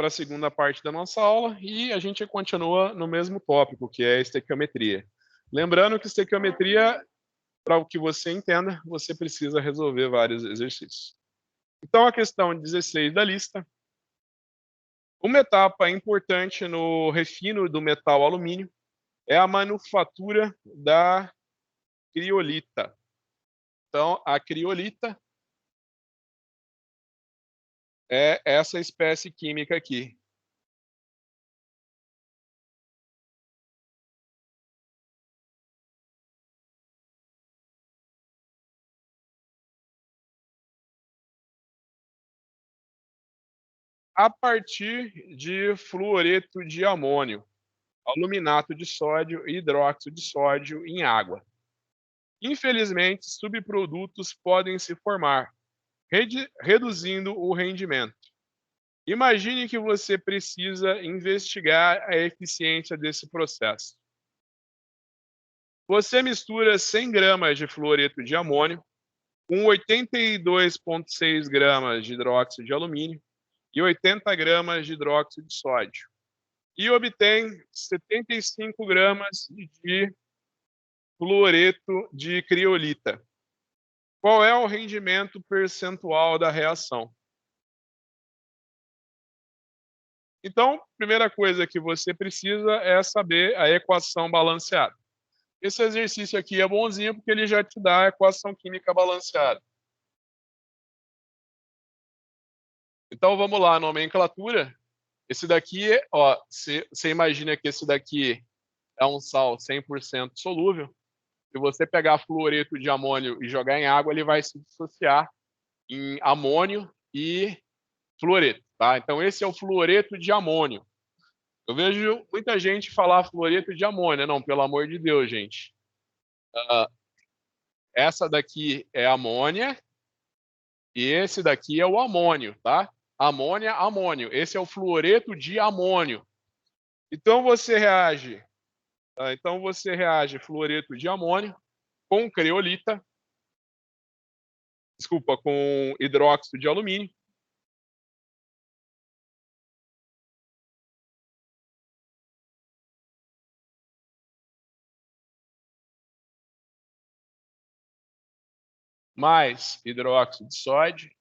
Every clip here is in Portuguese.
para a segunda parte da nossa aula e a gente continua no mesmo tópico, que é a estequiometria. Lembrando que estequiometria, para o que você entenda, você precisa resolver vários exercícios. Então, a questão 16 da lista. Uma etapa importante no refino do metal alumínio é a manufatura da criolita. Então, a criolita é essa espécie química aqui. A partir de fluoreto de amônio, aluminato de sódio e hidróxido de sódio em água. Infelizmente, subprodutos podem se formar, reduzindo o rendimento. Imagine que você precisa investigar a eficiência desse processo. Você mistura 100 gramas de fluoreto de amônio com 82,6 gramas de hidróxido de alumínio e 80 gramas de hidróxido de sódio. E obtém 75 gramas de fluoreto de criolita. Qual é o rendimento percentual da reação? Então, primeira coisa que você precisa é saber a equação balanceada. Esse exercício aqui é bonzinho porque ele já te dá a equação química balanceada. Então, vamos lá, nomenclatura. Esse daqui, ó, você imagina que esse daqui é um sal 100% solúvel. Se você pegar fluoreto de amônio e jogar em água, ele vai se dissociar em amônio e fluoreto, tá? Então, esse é o fluoreto de amônio. Eu vejo muita gente falar fluoreto de amônia. Não, pelo amor de Deus, gente. Essa daqui é amônia e esse daqui é o amônio, tá? Amônia, amônio. Esse é o fluoreto de amônio. Então você reage, fluoreto de amônio com creolita, desculpa, com hidróxido de alumínio. Mais hidróxido de sódio.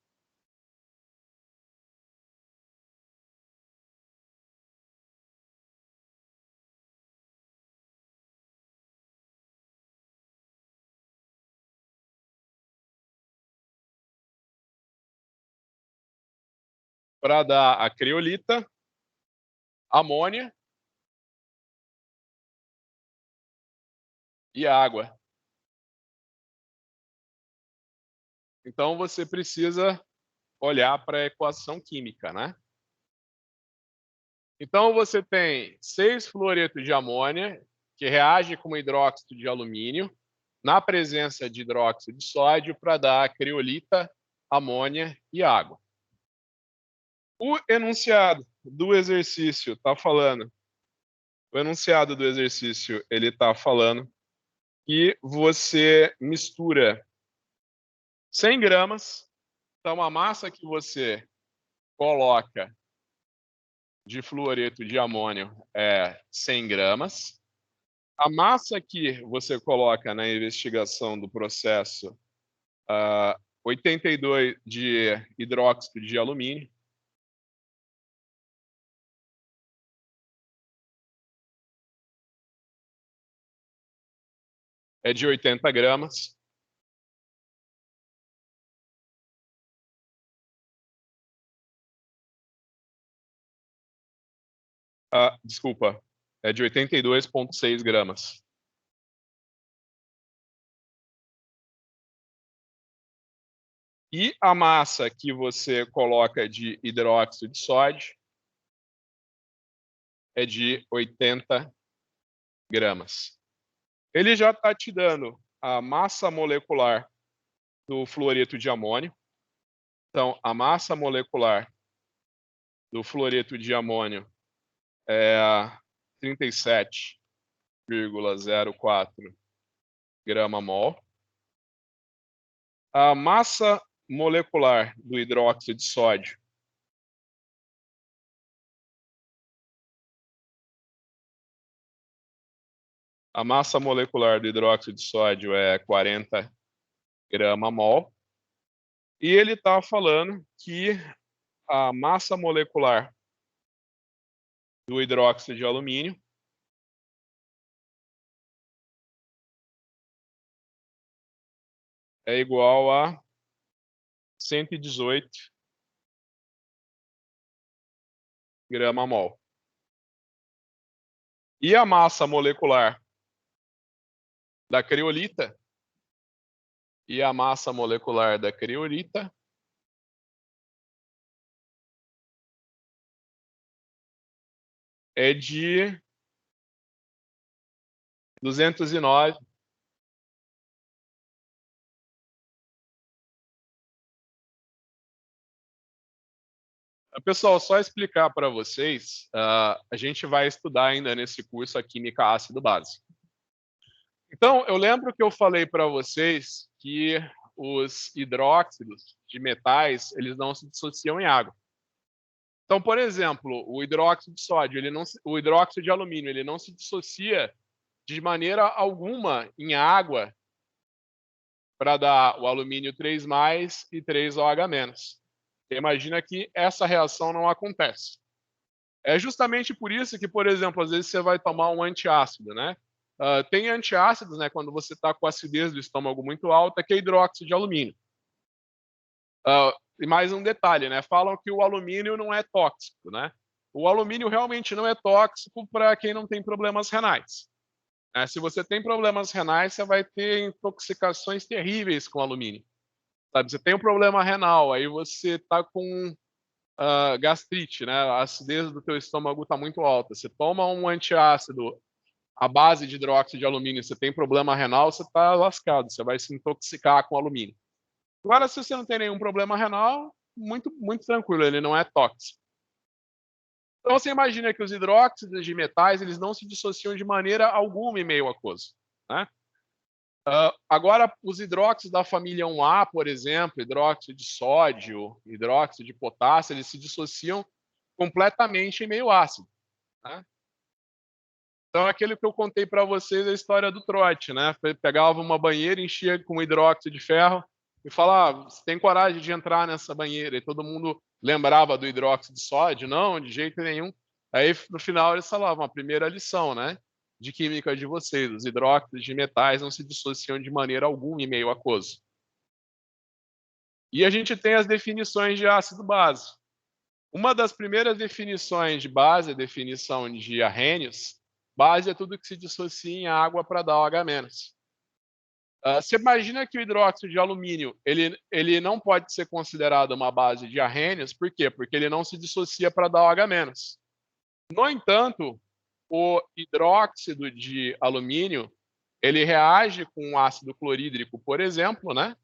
Para dar a creolita, amônia e água. Então você precisa olhar para a equação química, né? Então você tem 6 fluoretos de amônia que reage com hidróxido de alumínio na presença de hidróxido de sódio para dar a criolita, amônia e água. O enunciado do exercício está falando. O enunciado do exercício ele está falando que você mistura 100 gramas. Então a massa que você coloca de fluoreto de amônio é 100 gramas. A massa que você coloca na investigação do processo, 82 de hidróxido de alumínio. É de 80 gramas. Desculpa, é de 82,6 gramas. E a massa que você coloca de hidróxido de sódio é de 80 gramas. Ele já está te dando a massa molecular do fluoreto de amônio. Então, a massa molecular do fluoreto de amônio é 37,04 grama-mol. A massa molecular do hidróxido de sódio A massa molecular do hidróxido de sódio é 40 grama-mol. E ele está falando que a massa molecular do hidróxido de alumínio é igual a 118 grama-mol. E a massa molecular da criolita é de 209. Pessoal, só explicar para vocês, a gente vai estudar ainda nesse curso a química ácido-base. Então, eu lembro que eu falei para vocês que os hidróxidos de metais, eles não se dissociam em água. Então, por exemplo, o hidróxido de sódio, o hidróxido de alumínio, ele não se dissocia de maneira alguma em água para dar o alumínio 3+ e 3OH-. Imagina que essa reação não acontece. É justamente por isso que, por exemplo, às vezes você vai tomar um antiácido, né? Tem antiácidos, né, quando você está com a acidez do estômago muito alta, que é hidróxido de alumínio. E mais um detalhe, né? Falam que o alumínio não é tóxico, né? O alumínio realmente não é tóxico para quem não tem problemas renais. Se você tem problemas renais, você vai ter intoxicações terríveis com alumínio. Sabe? Você tem um problema renal, aí você está com gastrite, né? A acidez do teu estômago está muito alta. Você toma um antiácido à base de hidróxido de alumínio, você tem problema renal, você está lascado, você vai se intoxicar com alumínio. Agora, se você não tem nenhum problema renal, muito, muito tranquilo, ele não é tóxico. Então, você imagina que os hidróxidos de metais, eles não se dissociam de maneira alguma em meio aquoso, né? Agora, os hidróxidos da família 1A, por exemplo, hidróxido de sódio, hidróxido de potássio, eles se dissociam completamente em meio ácido, né? Então, aquele que eu contei para vocês é a história do trote, né? Pegava uma banheira, enchia com hidróxido de ferro e falava: você tem coragem de entrar nessa banheira? E todo mundo lembrava do hidróxido de sódio? Não, de jeito nenhum. Aí, no final, eles falavam: a primeira lição, né, de química de vocês, os hidróxidos de metais não se dissociam de maneira alguma em meio aquoso. E a gente tem as definições de ácido base. Uma das primeiras definições de base é a definição de Arrhenius. Base é tudo que se dissocia em água para dar OH-. Você imagina que o hidróxido de alumínio ele não pode ser considerado uma base de Arrhenius, por quê? Porque ele não se dissocia para dar OH-. No entanto, o hidróxido de alumínio ele reage com ácido clorídrico, por exemplo, né?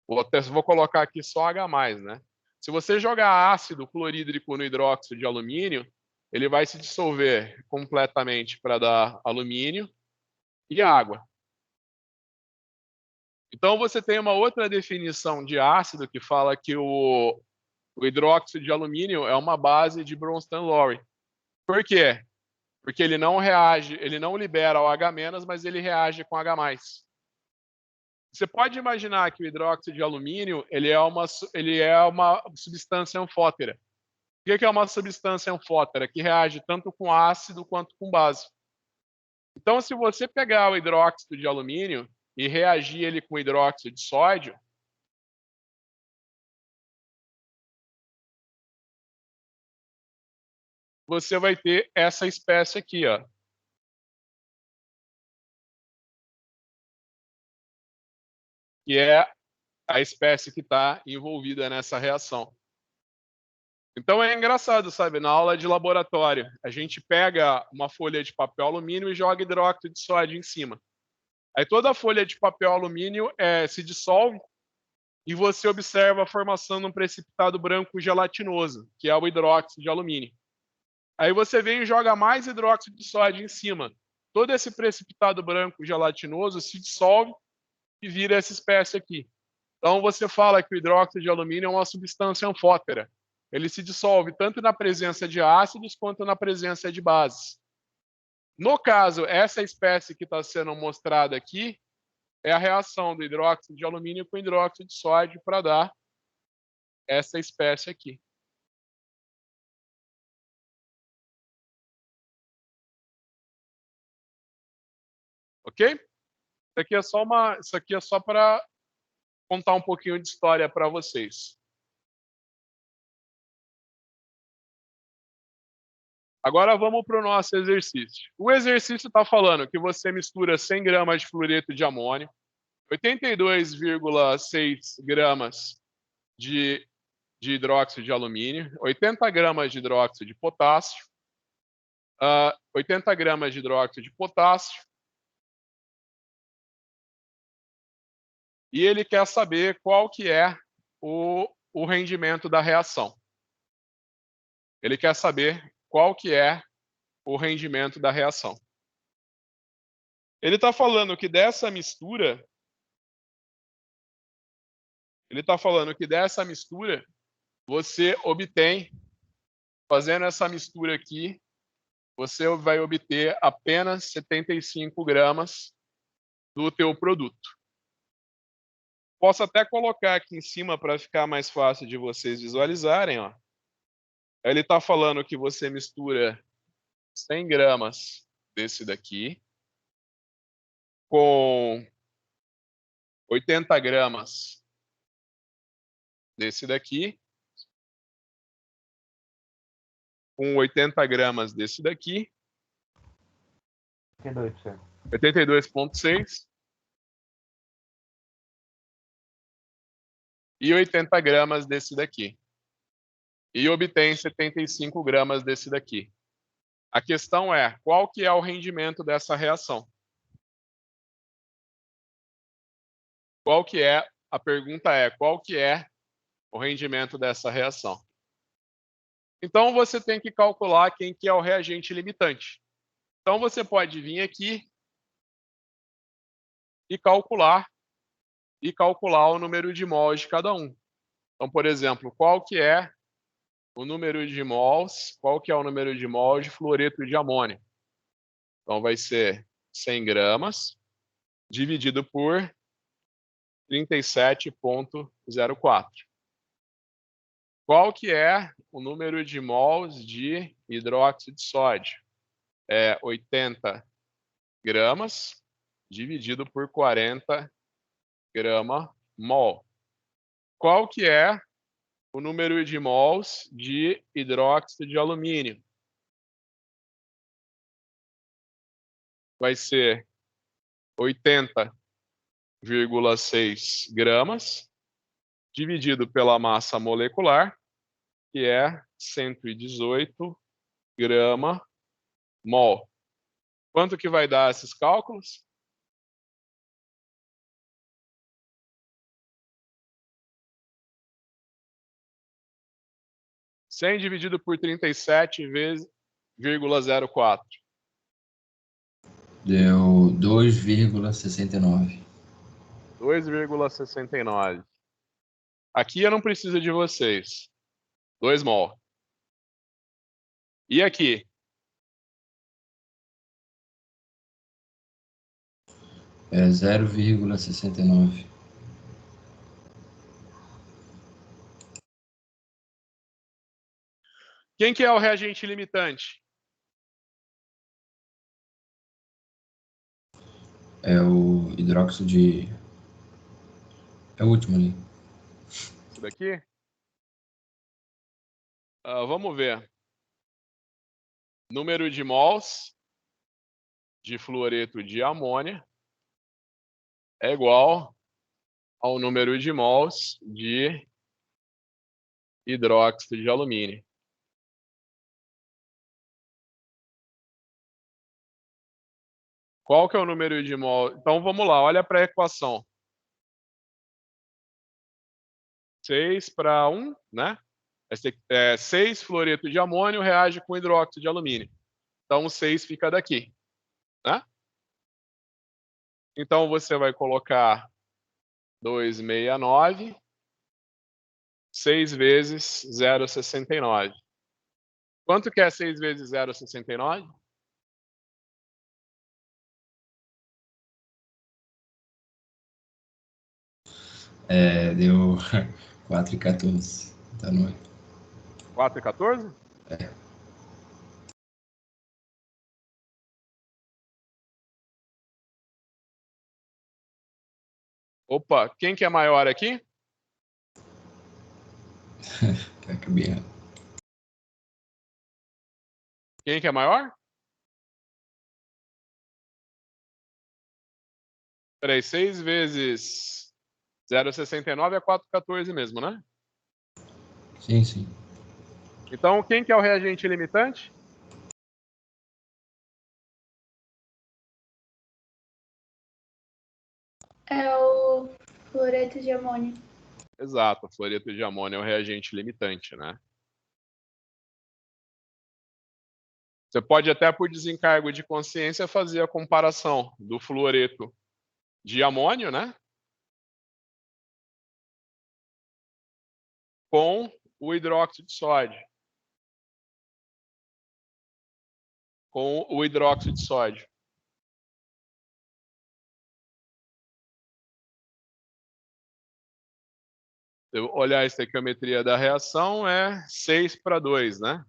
Vou colocar aqui só H+, né? Se você jogar ácido clorídrico no hidróxido de alumínio, ele vai se dissolver completamente para dar alumínio e água. Então, você tem uma outra definição de ácido que fala que o hidróxido de alumínio é uma base de Bronsted-Lowry. Por quê? Porque ele não reage, ele não libera o H-, mas ele reage com H+. Você pode imaginar que o hidróxido de alumínio ele é uma substância anfótera. O que é uma substância anfótera? Que reage tanto com ácido quanto com base. Então, se você pegar o hidróxido de alumínio e reagir ele com hidróxido de sódio, você vai ter essa espécie aqui, ó. Que é a espécie que está envolvida nessa reação. Então é engraçado, sabe? Na aula de laboratório, a gente pega uma folha de papel alumínio e joga hidróxido de sódio em cima. Aí toda a folha de papel alumínio se dissolve e você observa a formação de um precipitado branco gelatinoso, que é o hidróxido de alumínio. Aí você vem e joga mais hidróxido de sódio em cima. Todo esse precipitado branco gelatinoso se dissolve e vira essa espécie aqui. Então você fala que o hidróxido de alumínio é uma substância anfótera. Ele se dissolve tanto na presença de ácidos quanto na presença de bases. No caso, essa espécie que está sendo mostrada aqui é a reação do hidróxido de alumínio com hidróxido de sódio para dar essa espécie aqui. Ok? Isso aqui é só para contar um pouquinho de história para vocês. Agora vamos para o nosso exercício. O exercício está falando que você mistura 100 gramas de fluoreto de amônio, 82,6 gramas de hidróxido de alumínio, 80 gramas de hidróxido de potássio, 80 gramas de hidróxido de potássio, e ele quer saber qual que é o rendimento da reação. Ele quer saber qual que é o rendimento da reação. Ele está falando que dessa mistura, você obtém, fazendo essa mistura aqui, você vai obter apenas 75 gramas do teu produto. Posso até colocar aqui em cima para ficar mais fácil de vocês visualizarem. Ó. Ele está falando que você mistura 100 gramas desse daqui com 80 gramas desse daqui, com 80 gramas desse daqui, 82,6 e 80 gramas desse daqui. E obtém 75 gramas desse daqui. A questão é, qual que é o rendimento dessa reação? A pergunta é, qual que é o rendimento dessa reação? Então, você tem que calcular quem que é o reagente limitante. Então, você pode vir aqui e calcular o número de mols de cada um. Então, por exemplo, qual que é o número de mols de fluoreto de amônio? Então, vai ser 100 gramas dividido por 37,04. Qual que é o número de mols de hidróxido de sódio? É 80 gramas dividido por 40 grama-mol. Qual que é o número de mols de hidróxido de alumínio? Vai ser 80,6 gramas dividido pela massa molecular, que é 118 grama-mol. Quanto que vai dar esses cálculos? Cem dividido por 37,04. Deu 2,69. 2,69. Aqui eu não preciso de vocês. 2 mol. E aqui? É 0,69. Quem que é o reagente limitante? É o hidróxido de... É o último ali. Isso daqui? Vamos ver. Número de mols de fluoreto de amônia é igual ao número de mols de hidróxido de alumínio. Qual que é o número de mol? Então vamos lá, olha para a equação. 6 para 1, né? 6 fluoreto de amônio reage com hidróxido de alumínio. Então o 6 fica daqui, né? Então você vai colocar 269, 6 vezes 0,69. Quanto que é 6 vezes 0,69? Deu 4,14. Tá no 4,14? Opa, quem que é maior aqui? Acabei errado. Quem que é maior? Peraí, 6 vezes 0,69 é 4,14 mesmo, né? Sim, sim. Então, quem que é o reagente limitante? É o fluoreto de amônio. Exato, o fluoreto de amônio é o reagente limitante, né? Você pode até, por desencargo de consciência, fazer a comparação do fluoreto de amônio, né? Com o hidróxido de sódio. Com o hidróxido de sódio. Se eu olhar a estequiometria da reação, é 6:2, né?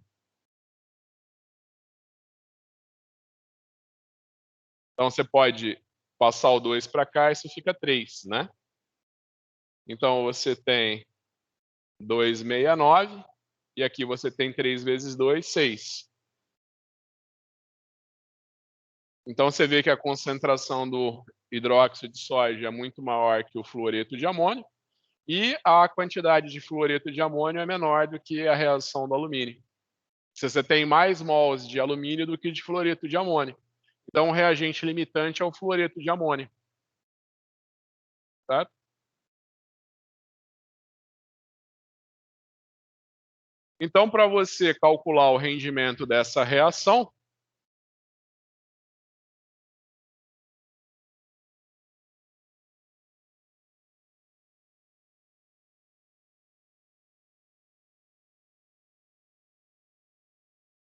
Então, você pode passar o 2 para cá, isso fica 3, né? Então, você tem 2,69, e aqui você tem 3 vezes 2, 6. Então, você vê que a concentração do hidróxido de sódio é muito maior que o fluoreto de amônio, e a quantidade de fluoreto de amônio é menor do que a reação do alumínio. Você tem mais mols de alumínio do que de fluoreto de amônio. Então, o reagente limitante é o fluoreto de amônio. Certo? Então, para você calcular o rendimento dessa reação,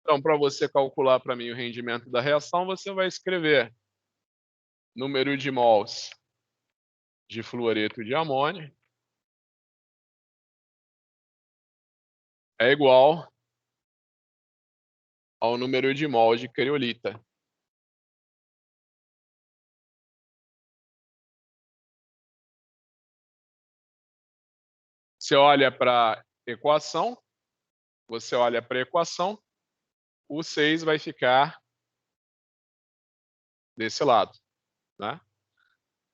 então, para você calcular para mim o rendimento da reação, você vai escrever número de mols de fluoreto de amônio é igual ao número de mols de criolita. Você olha para a equação, o 6 vai ficar desse lado, né?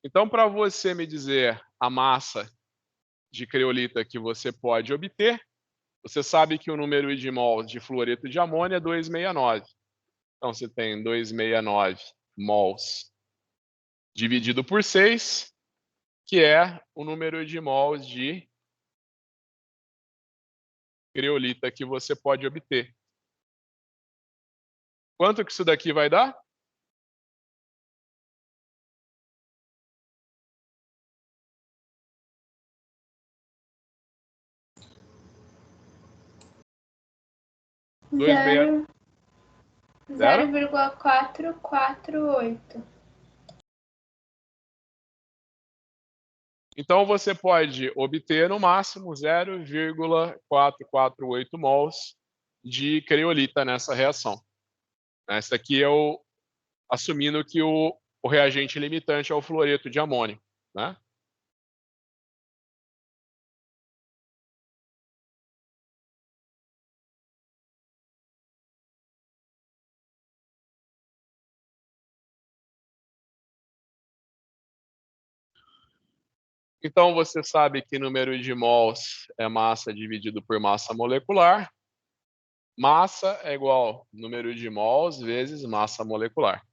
Então, para você me dizer a massa de criolita que você pode obter, você sabe que o número de mols de fluoreto de amônio é 269. Então, você tem 269 mols dividido por 6, que é o número de mols de criolita que você pode obter. Quanto que isso daqui vai dar? Zero 0? 0,448. Então, você pode obter no máximo 0,448 mols de criolita nessa reação. Essa aqui é assumindo que o reagente limitante é o fluoreto de amônio, né? Então, você sabe que número de mols é massa dividido por massa molecular. Massa é igual número de mols vezes massa molecular.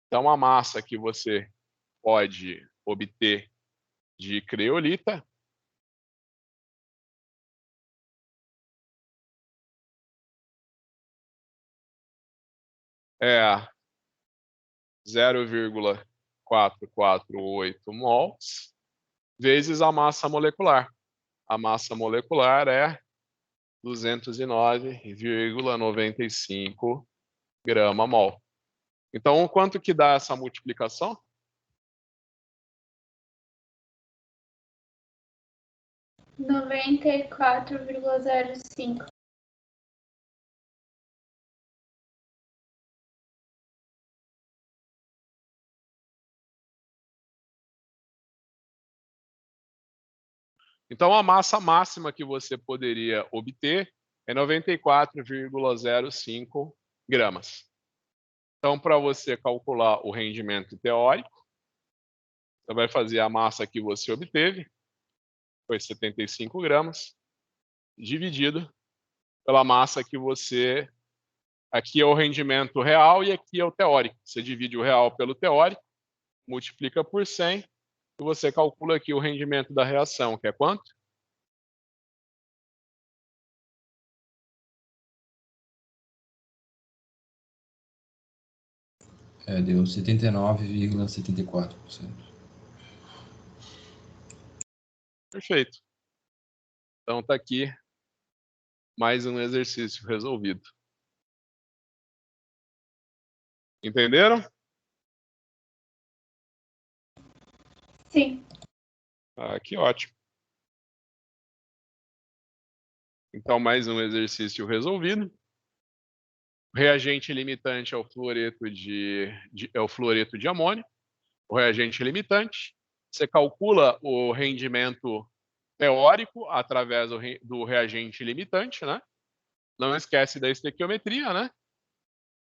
Então, a massa que você pode obter de criolita é 0,448 mols vezes a massa molecular. A massa molecular é 209,95 grama-mol. Então, quanto que dá essa multiplicação? 94,05. Então, a massa máxima que você poderia obter é 94,05 gramas. Então, para você calcular o rendimento teórico, você vai fazer a massa que você obteve, foi 75 gramas, dividido pela massa que você... Aqui é o rendimento real e aqui é o teórico. Você divide o real pelo teórico, multiplica por 100 e você calcula aqui o rendimento da reação, que é quanto? Deu 79,74%. Perfeito. Então está aqui mais um exercício resolvido. Entenderam? Sim. Que ótimo. Então, mais um exercício resolvido. O reagente limitante é o fluoreto de amônio. O reagente limitante. Você calcula o rendimento teórico através do reagente limitante, né? Não esquece da estequiometria, né?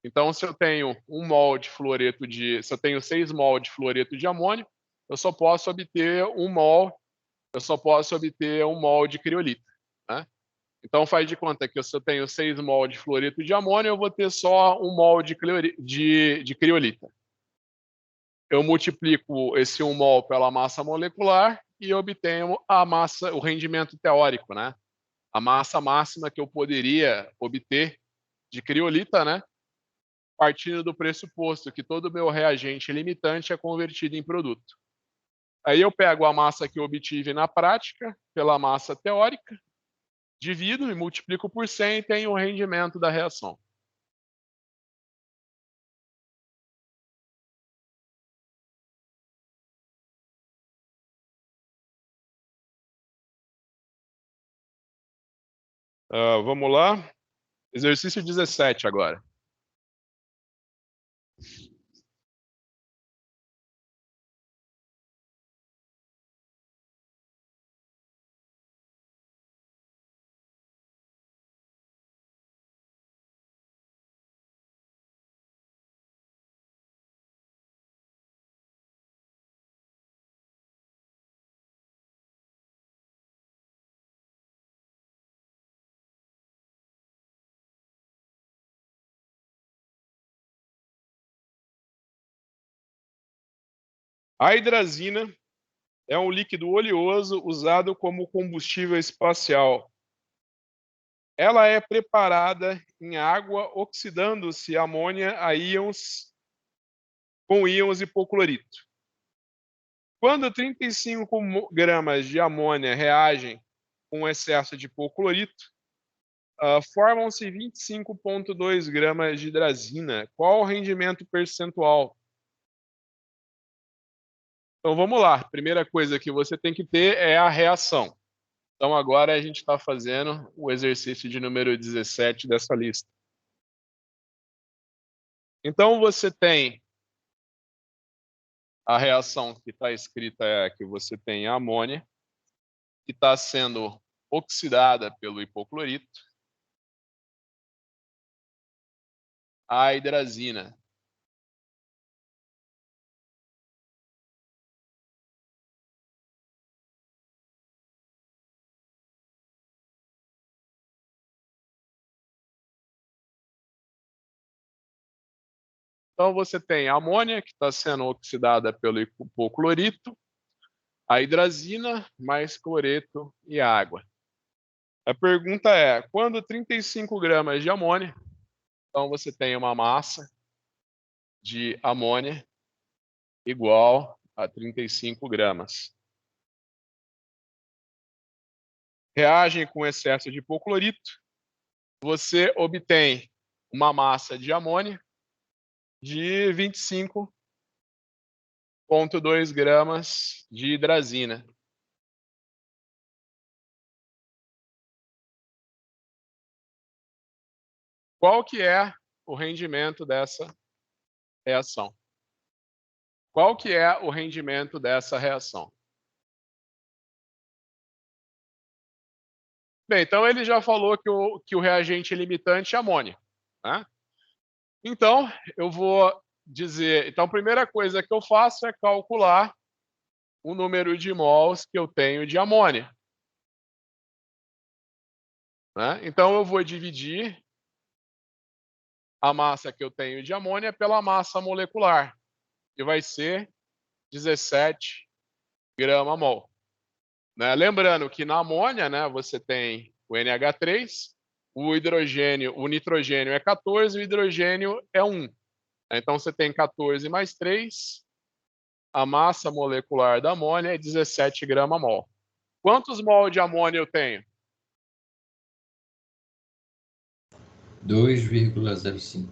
Então, se eu tenho 1 mol de fluoreto se eu tenho 6 mol de fluoreto de amônio, eu só posso obter 1 mol de criolita, né? Então, faz de conta que se eu tenho 6 mol de fluoreto de amônio, eu vou ter só 1 mol de criolita. Eu multiplico esse 1 mol pela massa molecular e obtenho o rendimento teórico, né? A massa máxima que eu poderia obter de criolita, né? Partindo do pressuposto que todo o meu reagente limitante é convertido em produto. Aí eu pego a massa que eu obtive na prática pela massa teórica, divido e multiplico por 100 e tenho o rendimento da reação. Vamos lá. Exercício 17 agora. A hidrazina é um líquido oleoso usado como combustível espacial. Ela é preparada em água oxidando-se amônia com íons hipoclorito. Quando 35 gramas de amônia reagem com excesso de hipoclorito, formam-se 25,2 gramas de hidrazina. Qual o rendimento percentual? Então vamos lá. Primeira coisa que você tem que ter é a reação. Então agora a gente está fazendo o exercício de número 17 dessa lista. Então você tem a reação que está escrita que você tem a amônia, que está sendo oxidada pelo hipoclorito, a hidrazina. Então você tem a amônia, que está sendo oxidada pelo hipoclorito, a hidrazina, mais cloreto e água. A pergunta é, quando 35 gramas de amônia, então você tem uma massa de amônia igual a 35 gramas. Reagem com excesso de hipoclorito, você obtém uma massa de amônia de 25,2 gramas de hidrazina. qual que é o rendimento dessa reação? Qual que é o rendimento dessa reação? Bem, então ele já falou que o reagente limitante é amônia, né? Então, eu vou dizer... Então, a primeira coisa que eu faço é calcular o número de mols que eu tenho de amônia, né? Então, eu vou dividir a massa que eu tenho de amônia pela massa molecular, que vai ser 17 grama-mol. Né? Lembrando que na amônia, né, você tem o NH3, o nitrogênio é 14, o hidrogênio é 1. Então, você tem 14 mais 3, a massa molecular da amônia é 17 grama-mol. Quantos mol de amônia eu tenho? 2,05.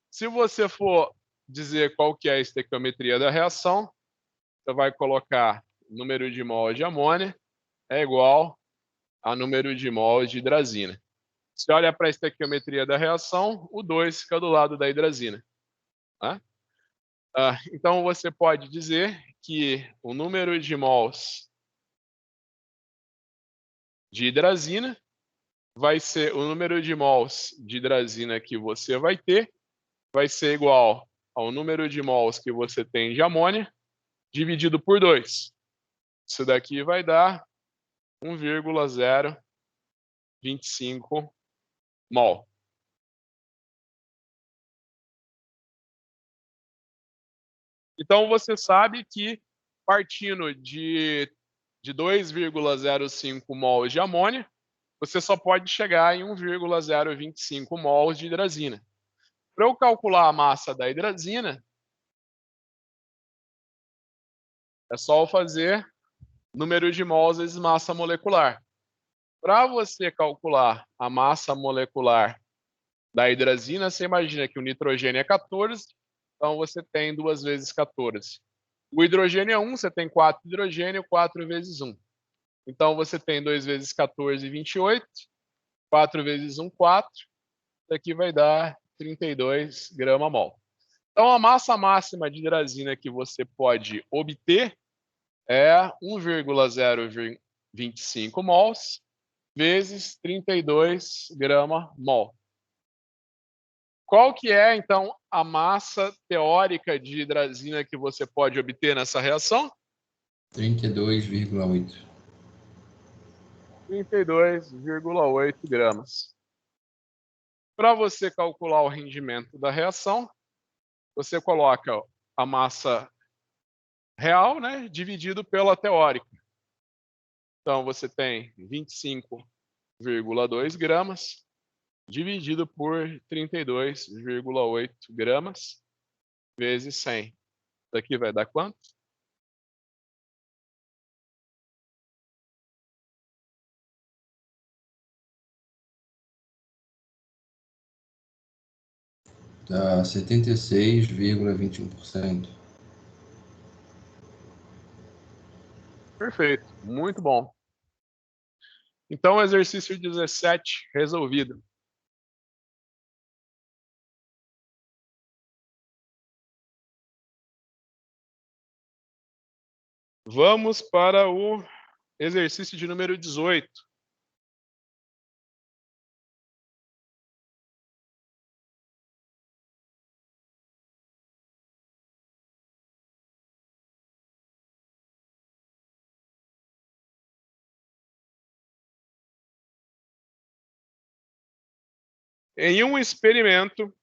Se você for dizer qual que é a estequiometria da reação, você vai colocar número de mol de amônia é igual a número de mol de hidrazina. Se olha para a estequiometria da reação, o 2 fica do lado da hidrazina. Tá? Então, você pode dizer que o número de mols de hidrazina vai ser o número de mols de hidrazina que você vai ter, vai ser igual ao número de mols que você tem de amônia, dividido por 2. Isso daqui vai dar 1,025 mol. Então, você sabe que partindo de 2,05 mols de amônia, você só pode chegar em 1,025 mols de hidrazina. Para eu calcular a massa da hidrazina, é só eu fazer número de mols vezes massa molecular. Para você calcular a massa molecular da hidrazina, você imagina que o nitrogênio é 14, então você tem 2 vezes 14. O hidrogênio é 1, você tem 4 hidrogênio, 4 vezes 1. Então, você tem 2 vezes 14, 28. 4 vezes 1, 4. Isso aqui vai dar 32 grama-mol. Então, a massa máxima de hidrazina que você pode obter é 1,025 mols vezes 32 grama-mol. Qual que é, então, a massa teórica de hidrazina que você pode obter nessa reação? 32,8. 32,8 gramas. Para você calcular o rendimento da reação, você coloca a massa real, né, dividido pela teórica. Então, você tem 25,2 gramas dividido por 32,8 gramas vezes 100. Isso aqui vai dar quanto? Dá 76,21%. Perfeito, muito bom. Então, exercício 17 resolvido. Vamos para o exercício de número 18. Em um experimento,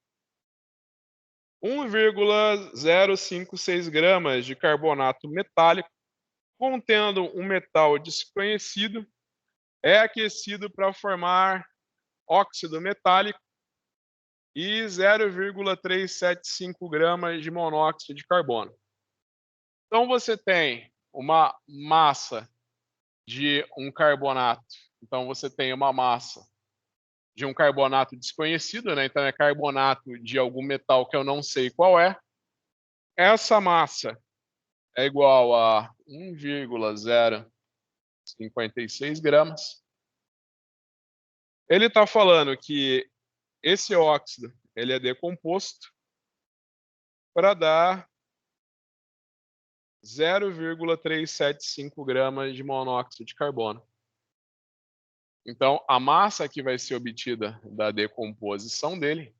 1,056 gramas de carbonato metálico contendo um metal desconhecido é aquecido para formar óxido metálico e 0,375 gramas de monóxido de carbono. Então, você tem uma massa de um carbonato. Então, você tem uma massa de um carbonato desconhecido, né? Então, é carbonato de algum metal que eu não sei qual é. Essa massa é igual a 1,056 56 gramas. Ele está falando que esse óxido ele é decomposto para dar 0,375 gramas de monóxido de carbono. Então, a massa que vai ser obtida da decomposição dele,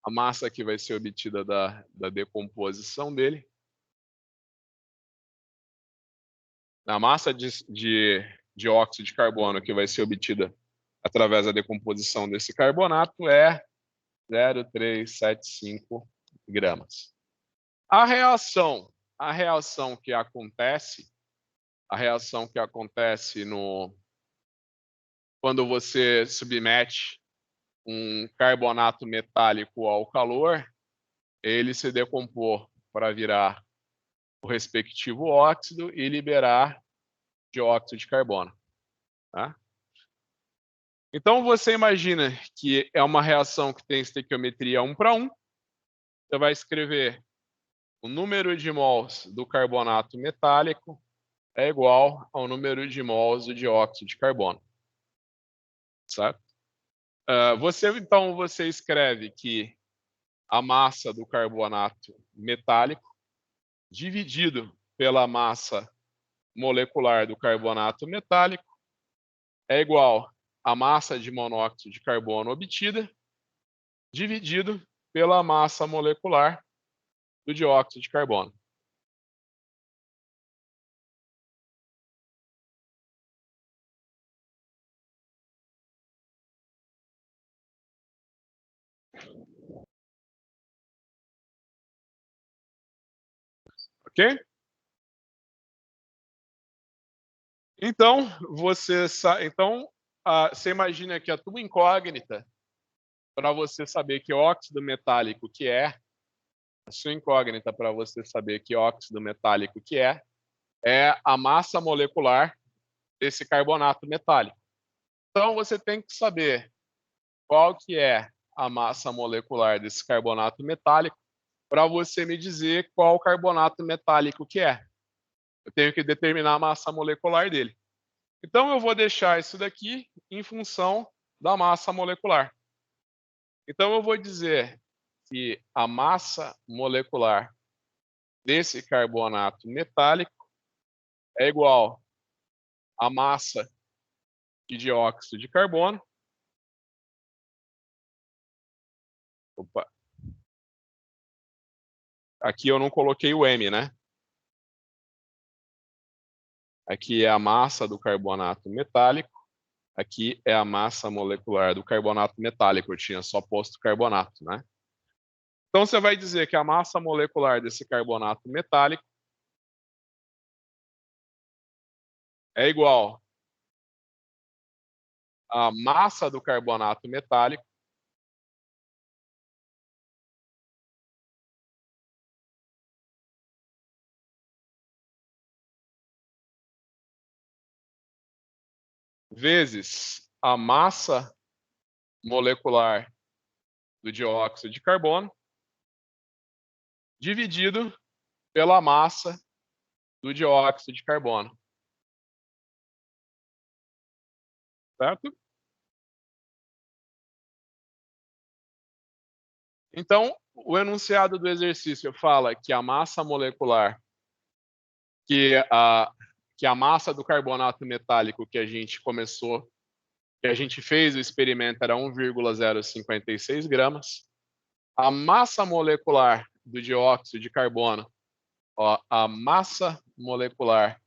a massa que vai ser obtida da decomposição dele, a massa de óxido de carbono que vai ser obtida através da decomposição desse carbonato é 0,375 gramas. A reação que acontece quando você submete um carbonato metálico ao calor, ele se decompor para virar o respectivo óxido e liberar dióxido de carbono. Tá? Então, você imagina que é uma reação que tem estequiometria 1:1. Você vai escrever o número de mols do carbonato metálico é igual ao número de mols do dióxido de carbono. Certo? Você escreve que a massa do carbonato metálico dividido pela massa molecular do carbonato metálico é igual à massa de monóxido de carbono obtida dividido pela massa molecular do dióxido de carbono. Ok? Então, você imagina que a tua incógnita, para você saber que óxido metálico que é, a sua incógnita para você saber que óxido metálico que é a massa molecular desse carbonato metálico. Então, você tem que saber qual que é a massa molecular desse carbonato metálico para você me dizer qual carbonato metálico que é. Eu tenho que determinar a massa molecular dele. Então, eu vou deixar isso daqui em função da massa molecular. Então, eu vou dizer que a massa molecular desse carbonato metálico é igual à massa de dióxido de carbono. Opa. Aqui eu não coloquei o M, né? Aqui é a massa do carbonato metálico. Aqui é a massa molecular do carbonato metálico. Eu tinha só posto carbonato, né? Então, você vai dizer que a massa molecular desse carbonato metálico é igual à massa do carbonato metálico vezes a massa molecular do dióxido de carbono dividido pela massa do dióxido de carbono. Certo? Então, o enunciado do exercício fala que a massa molecular, que a massa do carbonato metálico que a gente fez o experimento era 1,056 gramas. A massa molecular do dióxido de carbono, a massa molecular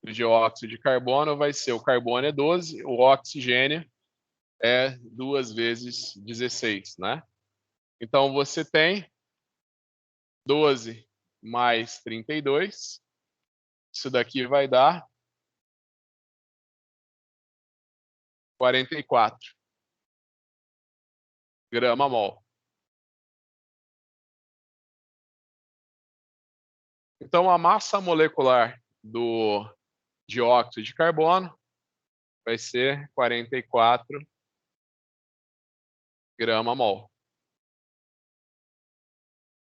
do dióxido de carbono vai ser, o carbono é 12, o oxigênio é 2 vezes 16, né? Então, você tem 12 mais 32. Isso daqui vai dar 44 grama-mol. Então, a massa molecular do dióxido de carbono vai ser 44 grama-mol.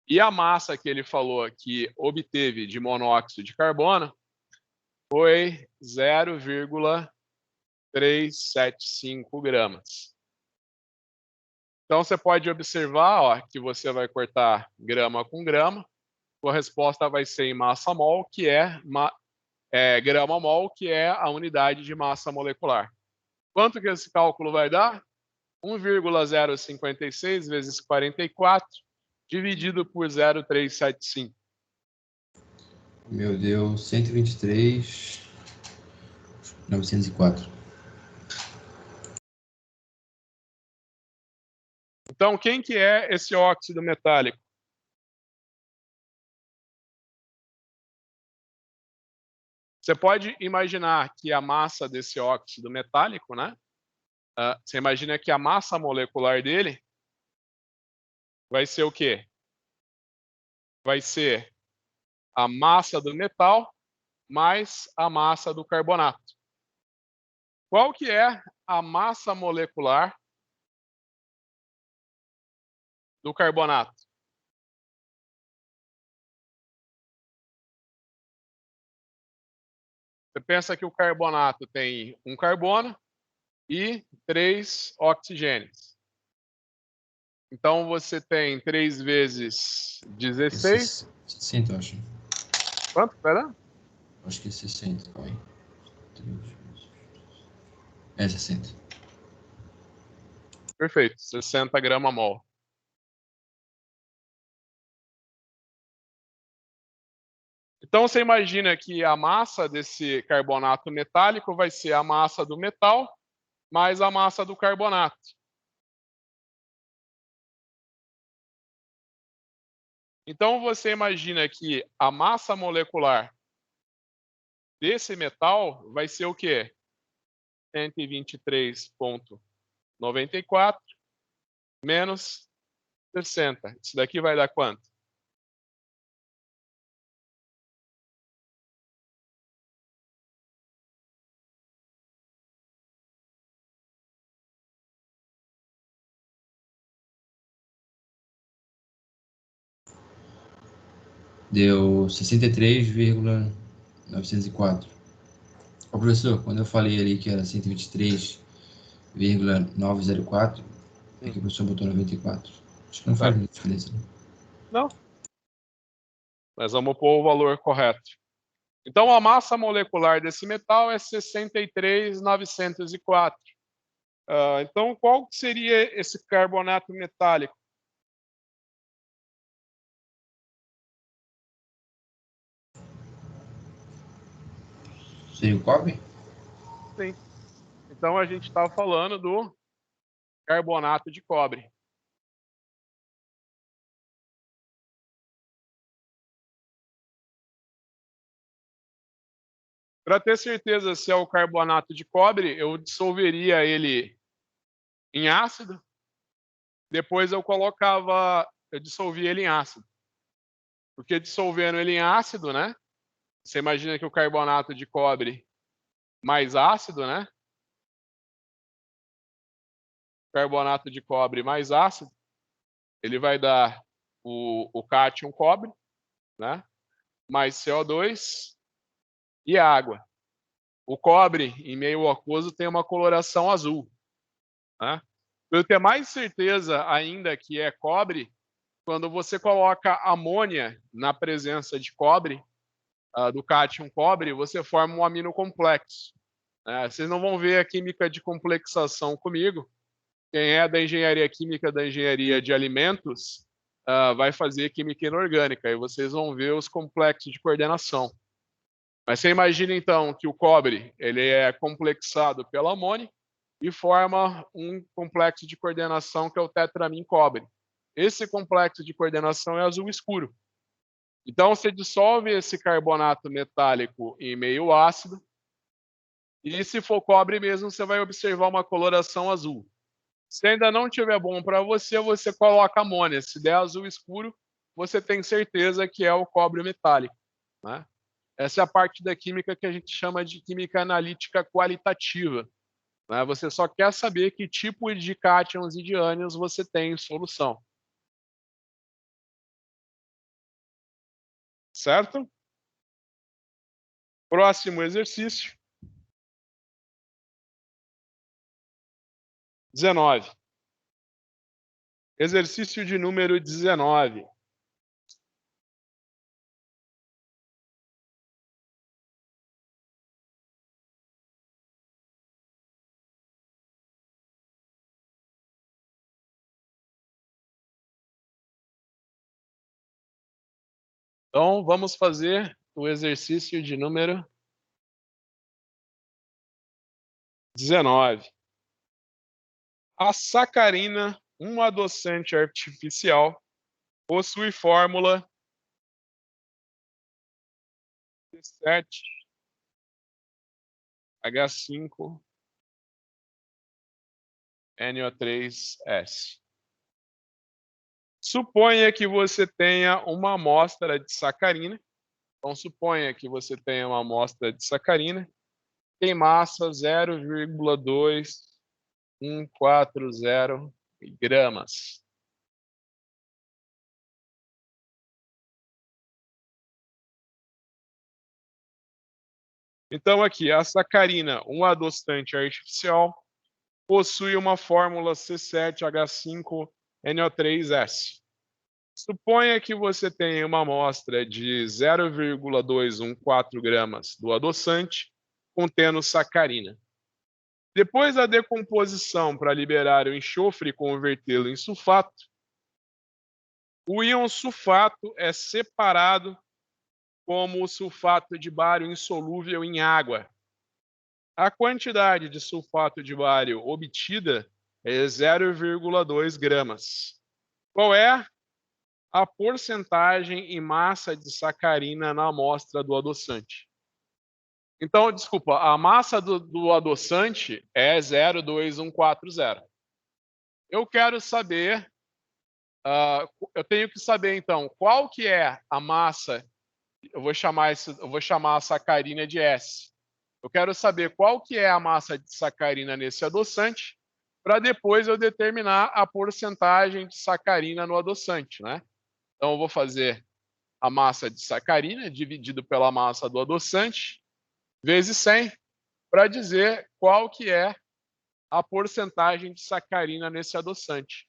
E a massa que ele falou que obteve de monóxido de carbono foi 0,375 gramas. Então, você pode observar ó, que você vai cortar grama com grama. A resposta vai ser em massa mol, que é grama mol, que é a unidade de massa molecular. Quanto que esse cálculo vai dar? 1,056 vezes 44, dividido por 0,375. Meu Deus, 123.904. Então, quem que é esse óxido metálico? Você pode imaginar que a massa desse óxido metálico, né? Você imagina que a massa molecular dele vai ser o quê? Vai ser a massa do metal mais a massa do carbonato. Qual que é a massa molecular do carbonato? Você pensa que o carbonato tem um carbono e 3 oxigênios. Então, você tem 3 vezes 16. 60, eu acho. Quanto? Pera? Acho que é 60, calma aí. É 60. Perfeito, 60 gramas mol. Então, você imagina que a massa desse carbonato metálico vai ser a massa do metal mais a massa do carbonato. Então, você imagina que a massa molecular desse metal vai ser o quê? 123,94 menos 60. Isso daqui vai dar quanto? Deu 63,904. Ô, professor, quando eu falei ali que era 123,904, é que o professor botou 94. Acho que não faz Tá. muita diferença, né? Não. Mas vamos pôr o valor correto. Então, a massa molecular desse metal é 63,904. Então, qual seria esse carbonato metálico? Seria o cobre? Sim. Então, a gente está falando do carbonato de cobre. Para ter certeza se é o carbonato de cobre, eu dissolveria ele em ácido. Depois eu dissolvia ele em ácido. Porque dissolvendo ele em ácido, né? Você imagina que o carbonato de cobre mais ácido, né? Carbonato de cobre mais ácido, ele vai dar o cátion cobre, né? Mais CO2 e água. O cobre em meio aquoso tem uma coloração azul, né? Para eu ter mais certeza ainda que é cobre, quando você coloca amônia na presença de cobre, do cátion cobre, você forma um amino complexo. Vocês não vão ver a química de complexação comigo. Quem é da engenharia química, da engenharia de alimentos, vai fazer química inorgânica, e vocês vão ver os complexos de coordenação. Mas você imagina, então, que o cobre ele é complexado pela amônia e forma um complexo de coordenação que é o tetramin cobre. Esse complexo de coordenação é azul escuro. Então, você dissolve esse carbonato metálico em meio ácido, e se for cobre mesmo, você vai observar uma coloração azul. Se ainda não estiver bom para você, você coloca amônia. Se der azul escuro, você tem certeza que é o cobre metálico, né? Essa é a parte da química que a gente chama de química analítica qualitativa, né? Você só quer saber que tipo de cátions e de ânions você tem em solução. Certo? Próximo exercício. 19. Exercício de número 19. Então, vamos fazer o exercício de número 19. A sacarina, um adoçante artificial, possui fórmula C7H5NO3S. Suponha que você tenha uma amostra de sacarina. Então, suponha que você tenha uma amostra de sacarina, tem massa 0,2140 gramas. Então, aqui, a sacarina, um adoçante artificial, possui uma fórmula C7H5NO3S. Suponha que você tenha uma amostra de 0,214 gramas do adoçante, contendo sacarina. Depois da decomposição para liberar o enxofre e convertê-lo em sulfato, o íon sulfato é separado como o sulfato de bário insolúvel em água. A quantidade de sulfato de bário obtida é 0,2 gramas. Qual é a porcentagem em massa de sacarina na amostra do adoçante? Então, desculpa, a massa do adoçante é 0,2140. Eu quero saber, eu tenho que saber, então, qual que é a massa. Eu vou chamar a sacarina de S. Eu quero saber qual que é a massa de sacarina nesse adoçante, para depois eu determinar a porcentagem de sacarina no adoçante, né? Então, eu vou fazer a massa de sacarina dividido pela massa do adoçante, vezes 100, para dizer qual que é a porcentagem de sacarina nesse adoçante.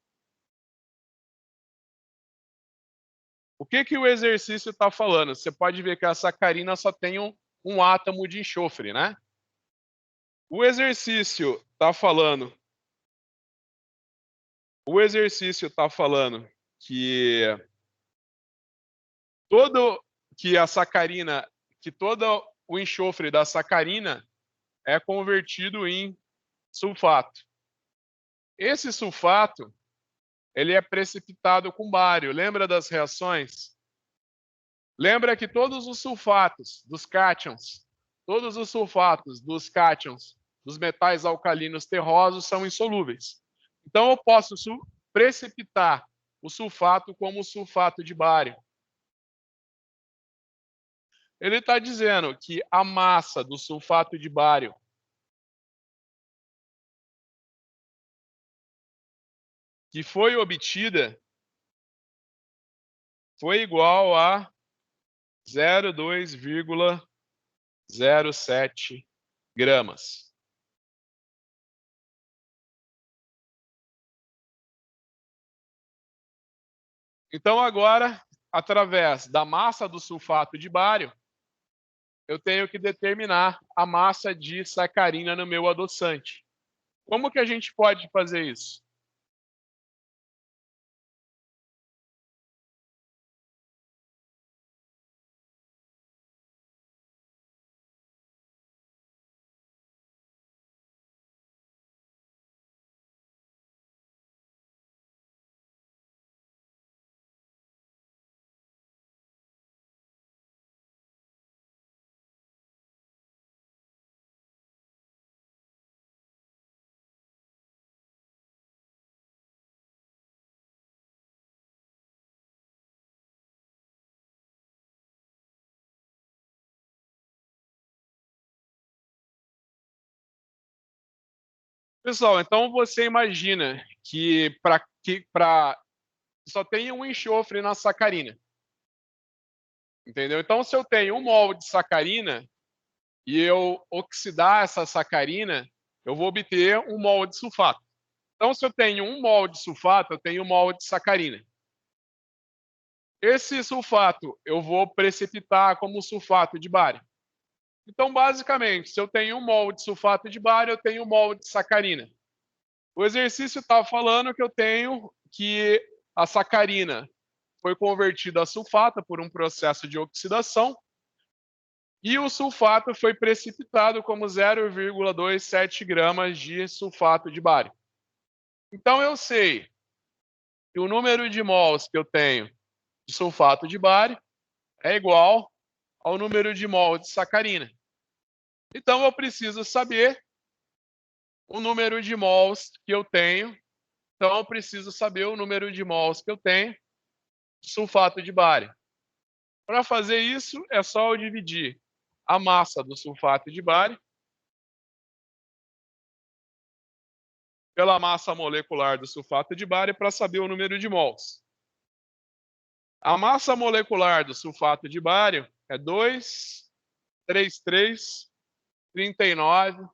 O que o exercício está falando? Você pode ver que a sacarina só tem um átomo de enxofre, né? O exercício está falando que todo o enxofre da sacarina é convertido em sulfato. Esse sulfato, ele é precipitado com bário. Lembra das reações? Lembra que todos os sulfatos dos cátions, dos metais alcalinos terrosos são insolúveis. Então, eu posso precipitar o sulfato como sulfato de bário. Ele está dizendo que a massa do sulfato de bário que foi obtida foi igual a 0,2,07 gramas. Então, agora, através da massa do sulfato de bário, eu tenho que determinar a massa de sacarina no meu adoçante. Como que a gente pode fazer isso? Pessoal, então você imagina que só tem um enxofre na sacarina. Entendeu? Então, se eu tenho 1 mol de sacarina e eu oxidar essa sacarina, eu vou obter 1 mol de sulfato. Então, se eu tenho 1 mol de sulfato, eu tenho 1 mol de sacarina. Esse sulfato eu vou precipitar como sulfato de bário. Então, basicamente, se eu tenho 1 mol de sulfato de bário, eu tenho 1 mol de sacarina. O exercício está falando que eu tenho que a sacarina foi convertida a sulfato por um processo de oxidação e o sulfato foi precipitado como 0,27 gramas de sulfato de bário. Então, eu sei que o número de mols que eu tenho de sulfato de bário é igual ao número de mol de sacarina. Então, eu preciso saber o número de mols que eu tenho. Então, eu preciso saber o número de mols que eu tenho de sulfato de bário. Para fazer isso, é só eu dividir a massa do sulfato de bário pela massa molecular do sulfato de bário para saber o número de mols. A massa molecular do sulfato de bário é 2,3339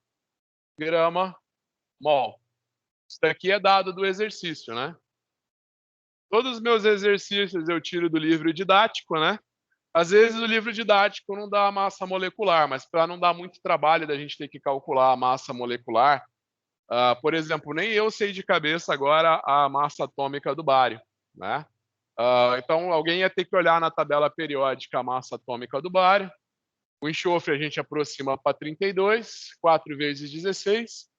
grama-mol. Isso daqui é dado do exercício, né? Todos os meus exercícios eu tiro do livro didático, né? Às vezes o livro didático não dá a massa molecular, mas para não dar muito trabalho da gente ter que calcular a massa molecular, por exemplo, nem eu sei de cabeça agora a massa atômica do bário, né? Então alguém ia ter que olhar na tabela periódica a massa atômica do bário. O enxofre a gente aproxima para 32, 4 vezes 16.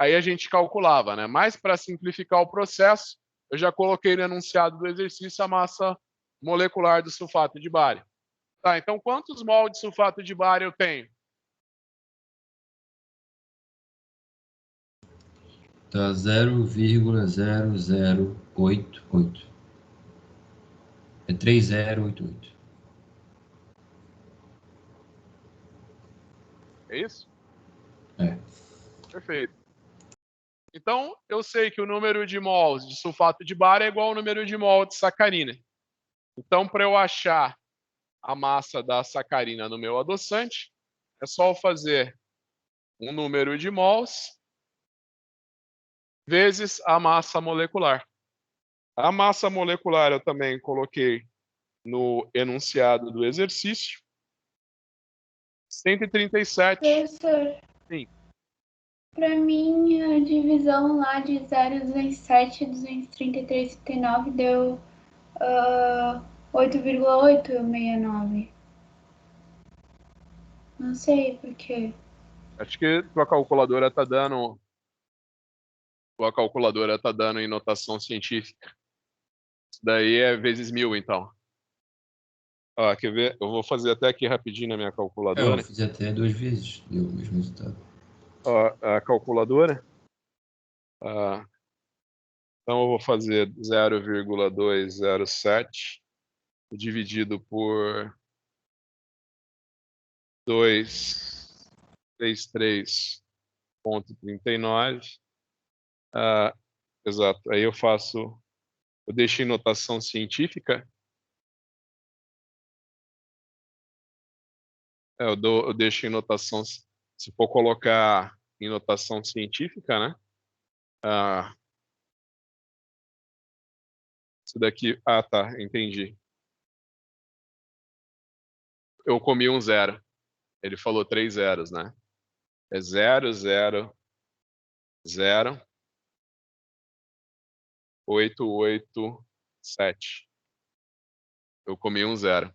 Aí a gente calculava, né? Mas para simplificar o processo, eu já coloquei no enunciado do exercício a massa molecular do sulfato de bário. Tá, então quantos mol de sulfato de bário eu tenho? Tá 0,0088. É 3088. É isso? É. Perfeito. Então, eu sei que o número de mols de sulfato de bário é igual ao número de mol de sacarina. Então, para eu achar a massa da sacarina no meu adoçante, é só eu fazer um número de mols vezes a massa molecular. A massa molecular eu também coloquei no enunciado do exercício. 137. Professor, Sim. para mim a divisão lá de 0,207 e 233,39 deu 8,869. Não sei por quê. Acho que tua calculadora está dando em notação científica. Isso daí é vezes 1000, então. Ó, quer ver? Eu vou fazer até aqui rapidinho na minha Eu calculadora. fiz até 2 vezes, deu o mesmo resultado. Ó, a calculadora. Então eu vou fazer 0,207 dividido por 233,39. Exato. Aí eu deixo em notação científica. Eu deixo em notação, se for colocar em notação científica, né? Isso daqui, tá, entendi. Eu comi um zero. Ele falou 3 zeros, né? É 0, 0, 0, 8, 8, 7. Eu comi um zero.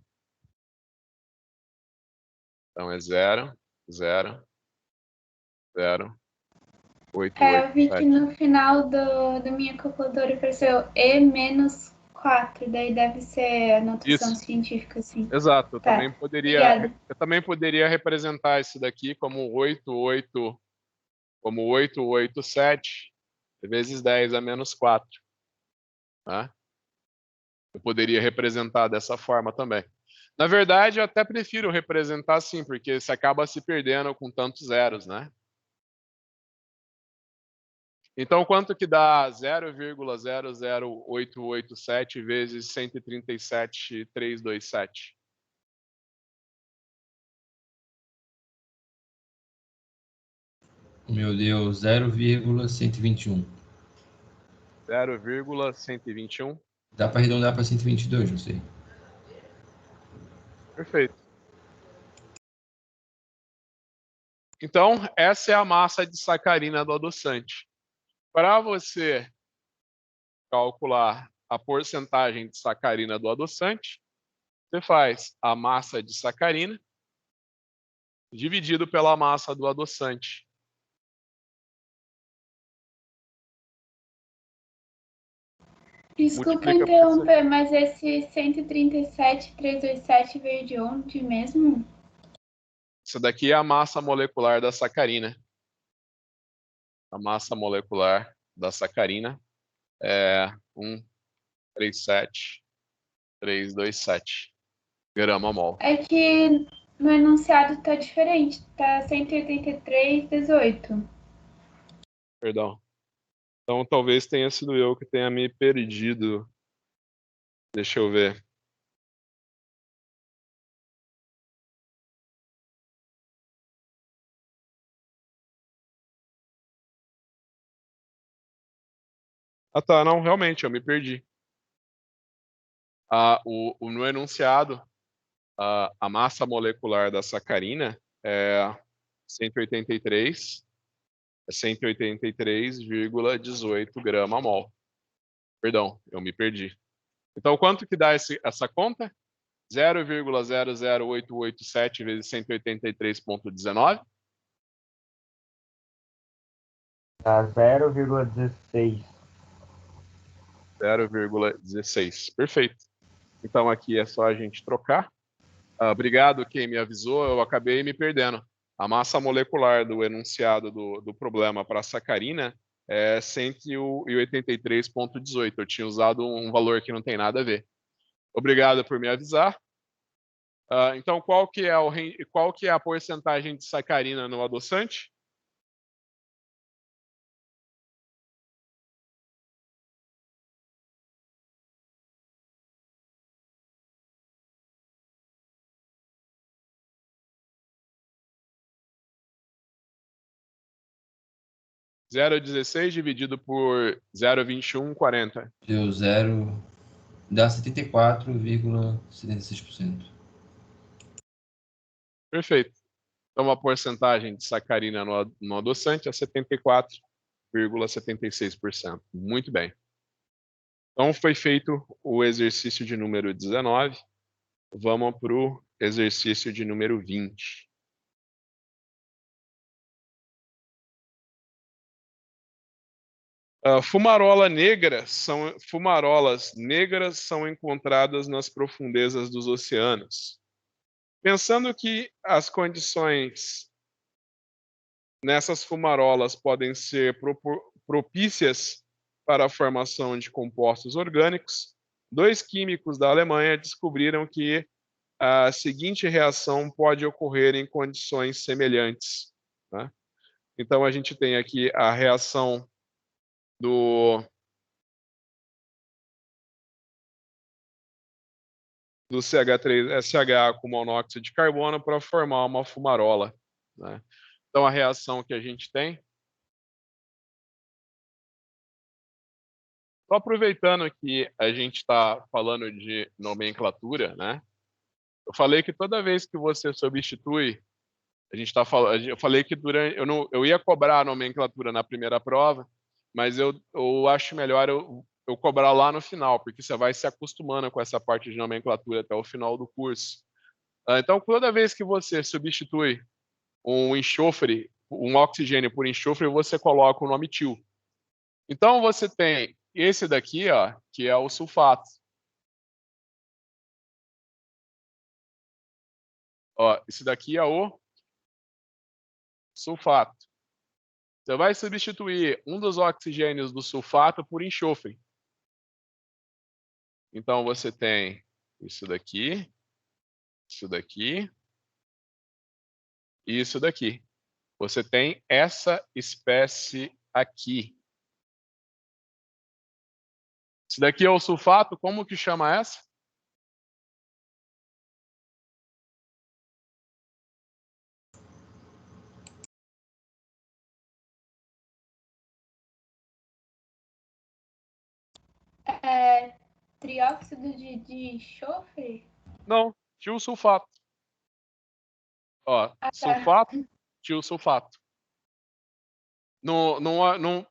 Então é 0, 0, 0, 8, 8, Eu vi que 7. no final da minha calculadora apareceu E menos 4, daí deve ser a notação Isso, científica, assim. exato. Tá, obrigada. Eu também poderia representar isso daqui como 887 vezes 10 a menos 4. Tá? Eu poderia representar dessa forma também. Na verdade, eu até prefiro representar assim, porque você acaba se perdendo com tantos zeros, né? Então, quanto que dá 0,00887 vezes 137,327? Meu Deus, 0,121. 0,121. Dá para arredondar para 122, não sei. Perfeito. Então, essa é a massa de sacarina do adoçante. Para você calcular a porcentagem de sacarina do adoçante, você faz a massa de sacarina dividido pela massa do adoçante. Desculpa Multiplica por interromper, mas esse 137,327 veio de onde mesmo? Isso daqui é a massa molecular da sacarina. A massa molecular da sacarina é 137,327 grama-mol. É que no enunciado tá diferente, tá 183,18. Perdão. Então talvez tenha sido eu que tenha me perdido. Deixa eu ver. Ah, tá, não, realmente, eu me perdi. No enunciado, a massa molecular da sacarina é 183,18 grama-mol. Perdão, eu me perdi. Então, quanto que dá essa conta? 0,00887 vezes 183,19? Dá 0,16. 0,16. Perfeito. Então, aqui é só a gente trocar. Obrigado quem me avisou, eu acabei me perdendo. A massa molecular do enunciado do problema para a sacarina é 183,18. Eu tinha usado um valor que não tem nada a ver. Obrigado por me avisar. Então, qual que é a porcentagem de sacarina no adoçante? Zero vírgula 16 dividido por 0,2140. Deu 0, dá 74,76%. Perfeito. Então, a porcentagem de sacarina no adoçante é 74,76%. Muito bem. Então, foi feito o exercício de número 19. Vamos para o exercício de número 20. Fumarolas negras são encontradas nas profundezas dos oceanos. Pensando que as condições nessas fumarolas podem ser propícias para a formação de compostos orgânicos, dois químicos da Alemanha descobriram que a seguinte reação pode ocorrer em condições semelhantes. Né? Então, a gente tem aqui a reação do CH3SH com monóxido de carbono para formar uma fumarola. Né? Então, a reação que a gente tem. Só aproveitando que a gente está falando de nomenclatura, né? Eu falei que toda vez que você substitui, a gente está falando, eu falei que eu ia cobrar a nomenclatura na primeira prova, mas eu acho melhor eu cobrar lá no final, porque você vai se acostumando com essa parte de nomenclatura até o final do curso. Então, toda vez que você substitui um enxofre, um oxigênio por enxofre, você coloca o nome tio. Então, você tem esse daqui, ó, que é o sulfato. Ó, esse daqui é o sulfato. Você vai substituir um dos oxigênios do sulfato por enxofre. Então, você tem isso daqui e isso daqui. Você tem essa espécie aqui. Isso daqui é o sulfato, como que chama essa? Trióxido de enxofre? Não, tiosulfato. Ó, sulfato, tiosulfato.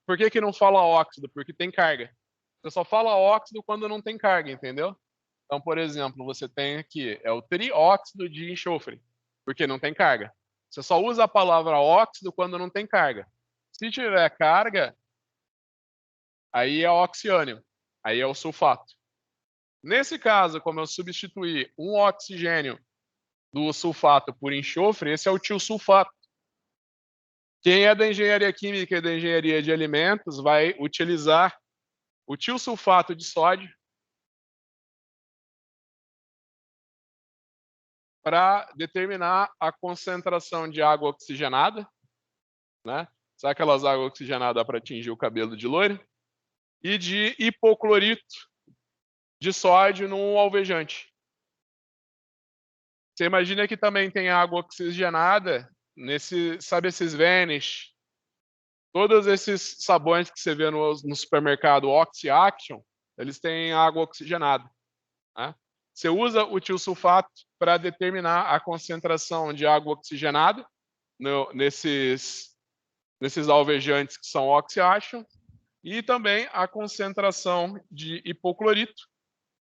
Por que não fala óxido? Porque tem carga. Você só fala óxido quando não tem carga, entendeu? Então, por exemplo, você tem aqui, é o trióxido de enxofre, porque não tem carga. Você só usa a palavra óxido quando não tem carga. Se tiver carga, aí é oxiânion, aí é o sulfato. Nesse caso, como eu substituir um oxigênio do sulfato por enxofre, esse é o tiosulfato. Quem é da engenharia química e da engenharia de alimentos vai utilizar o tiosulfato de sódio para determinar a concentração de água oxigenada, né? Sabe aquelas águas oxigenadas para atingir o cabelo de loiro? E de hipoclorito de sódio num alvejante. Você imagina que também tem água oxigenada sabe esses Vanish, todos esses sabões que você vê no supermercado Oxy Action, eles têm água oxigenada, né? Você usa o tiosulfato para determinar a concentração de água oxigenada nesses alvejantes que são Oxy Action e também a concentração de hipoclorito,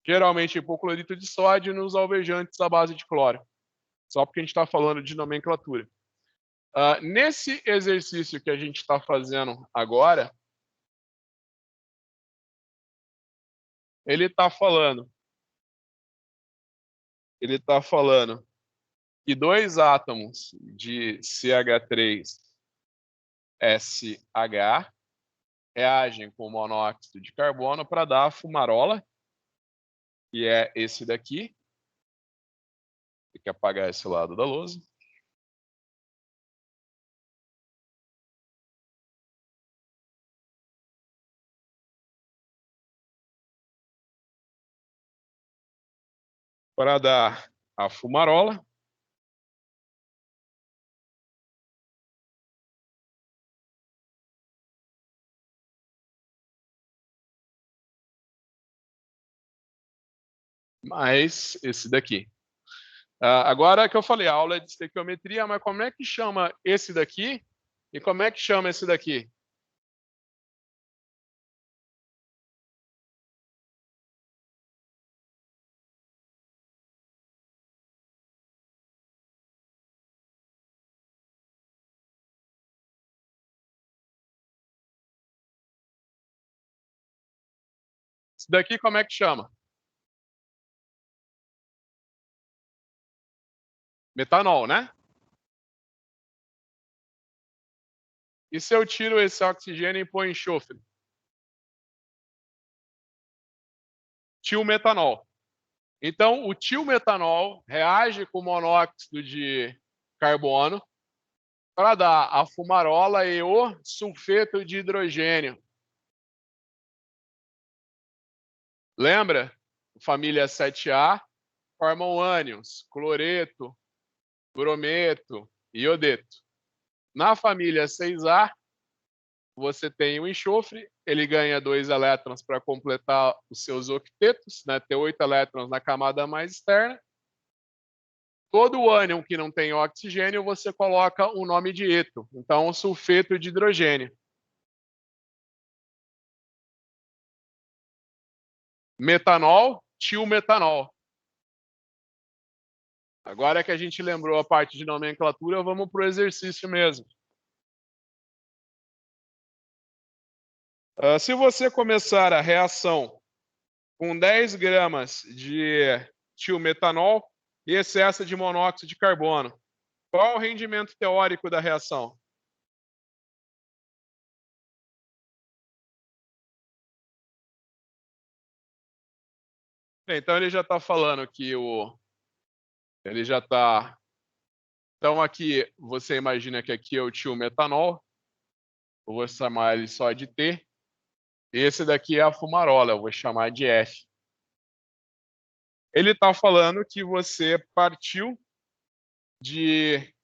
geralmente hipoclorito de sódio, nos alvejantes à base de cloro. Só porque a gente está falando de nomenclatura. Nesse exercício que a gente está fazendo agora, ele está falando que dois átomos de CH3SH reagem com monóxido de carbono para dar a fumarola, que é esse daqui. Tem que apagar esse lado da lousa. Para dar a fumarola. Mais esse daqui. Agora que eu falei, a aula é de estequiometria, mas como é que chama esse daqui e como é que chama esse daqui? Esse daqui como é que chama? Metanol, né? E se eu tiro esse oxigênio e põe enxofre? Tilmetanol. Então, o tilmetanol reage com monóxido de carbono para dar a fumarola e o sulfeto de hidrogênio. Lembra? Família 7A formam ânions, cloreto, brometo e iodeto. Na família 6A, você tem o enxofre, ele ganha 2 elétrons para completar os seus octetos, né? Ter 8 elétrons na camada mais externa. Todo o ânion que não tem oxigênio, você coloca o nome de eto. Então, o sulfeto de hidrogênio. Metanol, tilmetanol. Agora que a gente lembrou a parte de nomenclatura, vamos para o exercício mesmo. Se você começar a reação com 10 gramas de tilmetanol e excesso de monóxido de carbono, qual o rendimento teórico da reação? Bem, então ele já está falando que ele já está... Então aqui, você imagina que aqui é o tilmetanol. Eu vou chamar ele só de T. Esse daqui é a fumarola, eu vou chamar de F. Ele está falando que você partiu de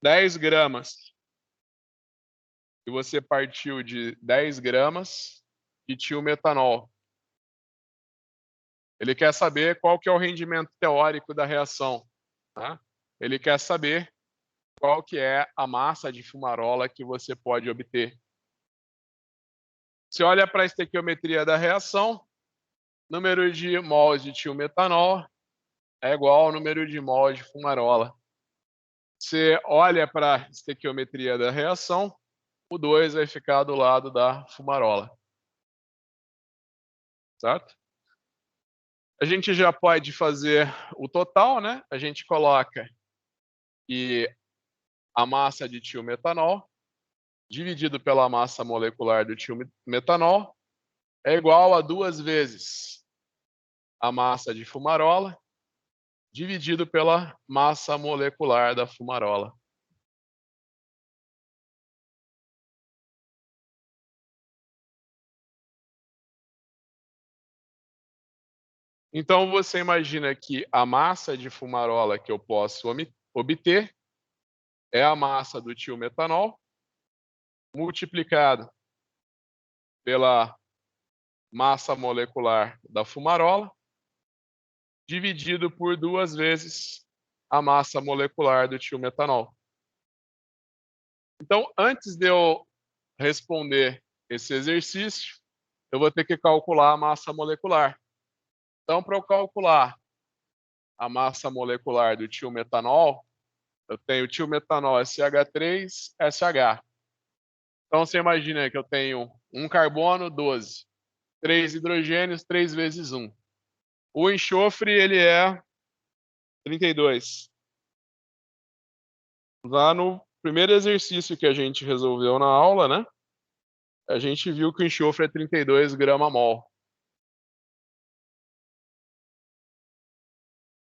10 gramas. E você partiu de 10 gramas de tilmetanol. Ele quer saber qual que é o rendimento teórico da reação. Tá? Ele quer saber qual que é a massa de fumarola que você pode obter. Se olha para a estequiometria da reação, número de mols de tilmetanol é igual ao número de mols de fumarola. Você olha para a estequiometria da reação, o 2 vai ficar do lado da fumarola. Certo? A gente já pode fazer o total, né? A gente coloca que a massa de tilmetanol dividido pela massa molecular do tilmetanol é igual a 2 vezes a massa de fumarola dividido pela massa molecular da fumarola. Então, você imagina que a massa de fumarola que eu posso obter é a massa do tilmetanol multiplicado pela massa molecular da fumarola dividido por 2 vezes a massa molecular do tilmetanol. Então, antes de eu responder esse exercício, eu vou ter que calcular a massa molecular. Então, para eu calcular a massa molecular do tilmetanol, eu tenho tilmetanol SH3SH. Então, você imagina que eu tenho um carbono, 12. 3 hidrogênios, 3 vezes 1. O enxofre, ele é 32. Lá no primeiro exercício que a gente resolveu na aula, né? A gente viu que o enxofre é 32 grama-mol.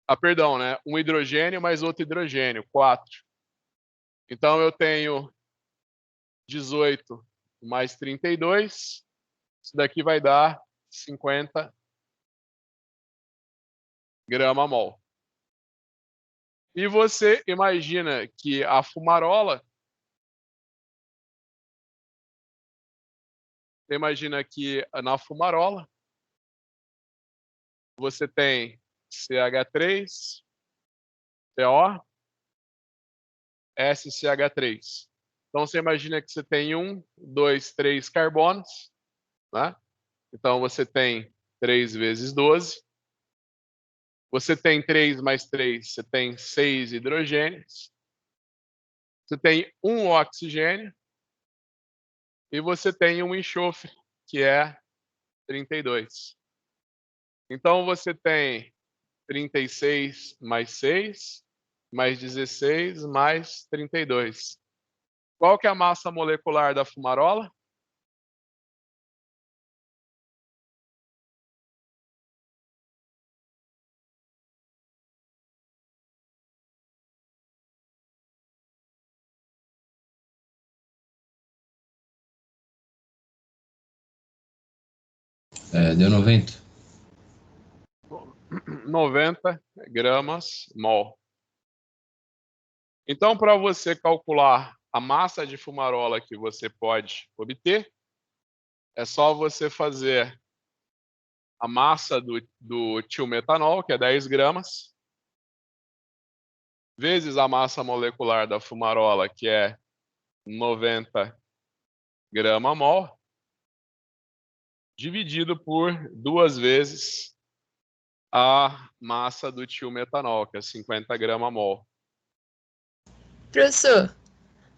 Ah, perdão, né? Um hidrogênio mais outro hidrogênio, 4. Então, eu tenho 18 mais 32. Isso daqui vai dar 50 grama-mol. E você imagina que a fumarola, você imagina que na fumarola você tem CH3, CO, SCH3. Então você imagina que você tem 1, 2, 3 carbonos, né? Então você tem 3 vezes 12. Você tem 3 mais 3, você tem 6 hidrogênios. Você tem 1 oxigênio. E você tem um enxofre, que é 32. Então você tem 36 mais 6, mais 16, mais 32. Qual que é a massa molecular da fumarola? Deu 90. 90 gramas mol. Então, para você calcular a massa de fumarola que você pode obter, é só você fazer a massa do tilmetanol, que é 10 gramas, vezes a massa molecular da fumarola, que é 90 grama-mol, dividido por 2 vezes a massa do tilmetanol, que é 50 grama-mol. Professor,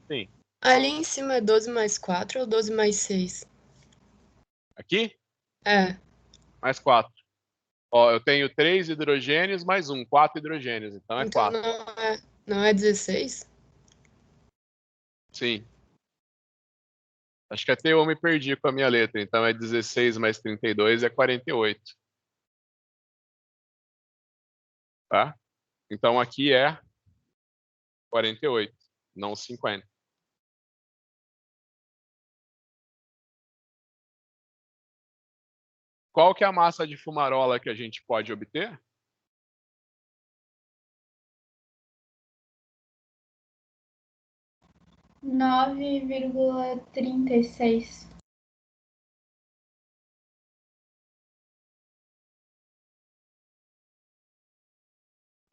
Sim. ali em cima é 12 mais 4 ou 12 mais 6? Aqui, É, mais 4. Ó, eu tenho 3 hidrogênios mais 1, 4 hidrogênios, então é então 4. não é 16? Sim. Acho que até eu me perdi com a minha letra, então é 16 mais 32 é 48. Tá? Então aqui é 48, não 50. Qual que é a massa de fumarola que a gente pode obter? Nove vírgula 36.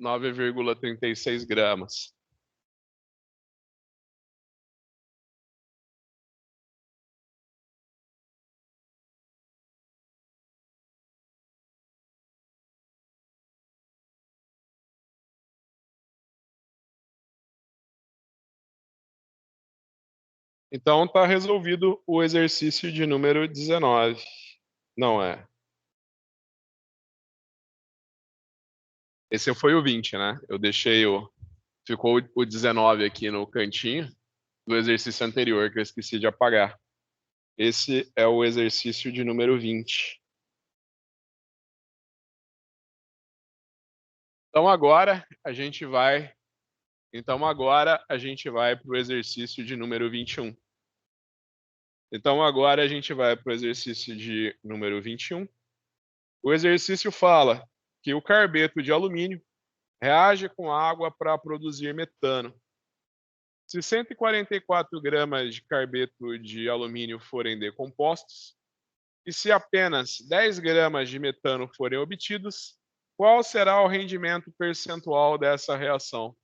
9,36 gramas. Então, está resolvido o exercício de número 19. Não é. Esse foi o 20, né? Eu deixei ficou o 19 aqui no cantinho do exercício anterior, que eu esqueci de apagar. Esse é o exercício de número 20. Então, agora a gente vai para o exercício de número 21. Então, agora a gente vai para o exercício de número 21. O exercício fala que o carbeto de alumínio reage com água para produzir metano. Se 144 gramas de carbeto de alumínio forem decompostos, e se apenas 10 gramas de metano forem obtidos, qual será o rendimento percentual dessa reação?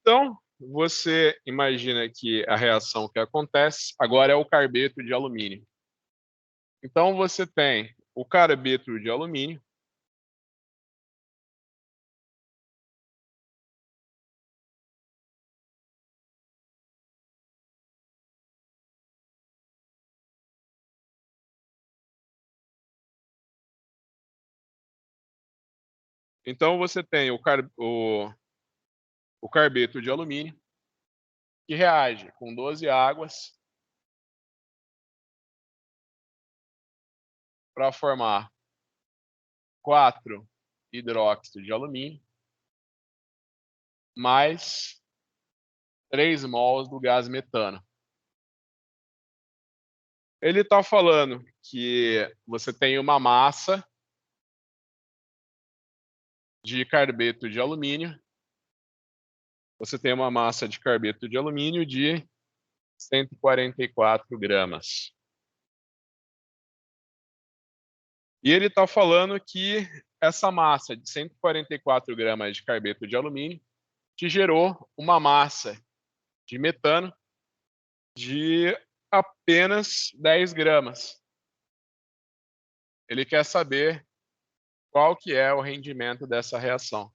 Então, você imagina que a reação que acontece agora é o carbeto de alumínio. Então, você tem o carbeto de alumínio, então você tem o carbeto de alumínio, que reage com 12 águas para formar 4 hidróxido de alumínio, mais 3 mols do gás metano. Ele está falando que você tem uma massa de carbeto de alumínio. Você tem uma massa de carbeto de alumínio de 144 gramas. E ele está falando que essa massa de 144 gramas de carbeto de alumínio te gerou uma massa de metano de apenas 10 gramas. Ele quer saber qual que é o rendimento dessa reação.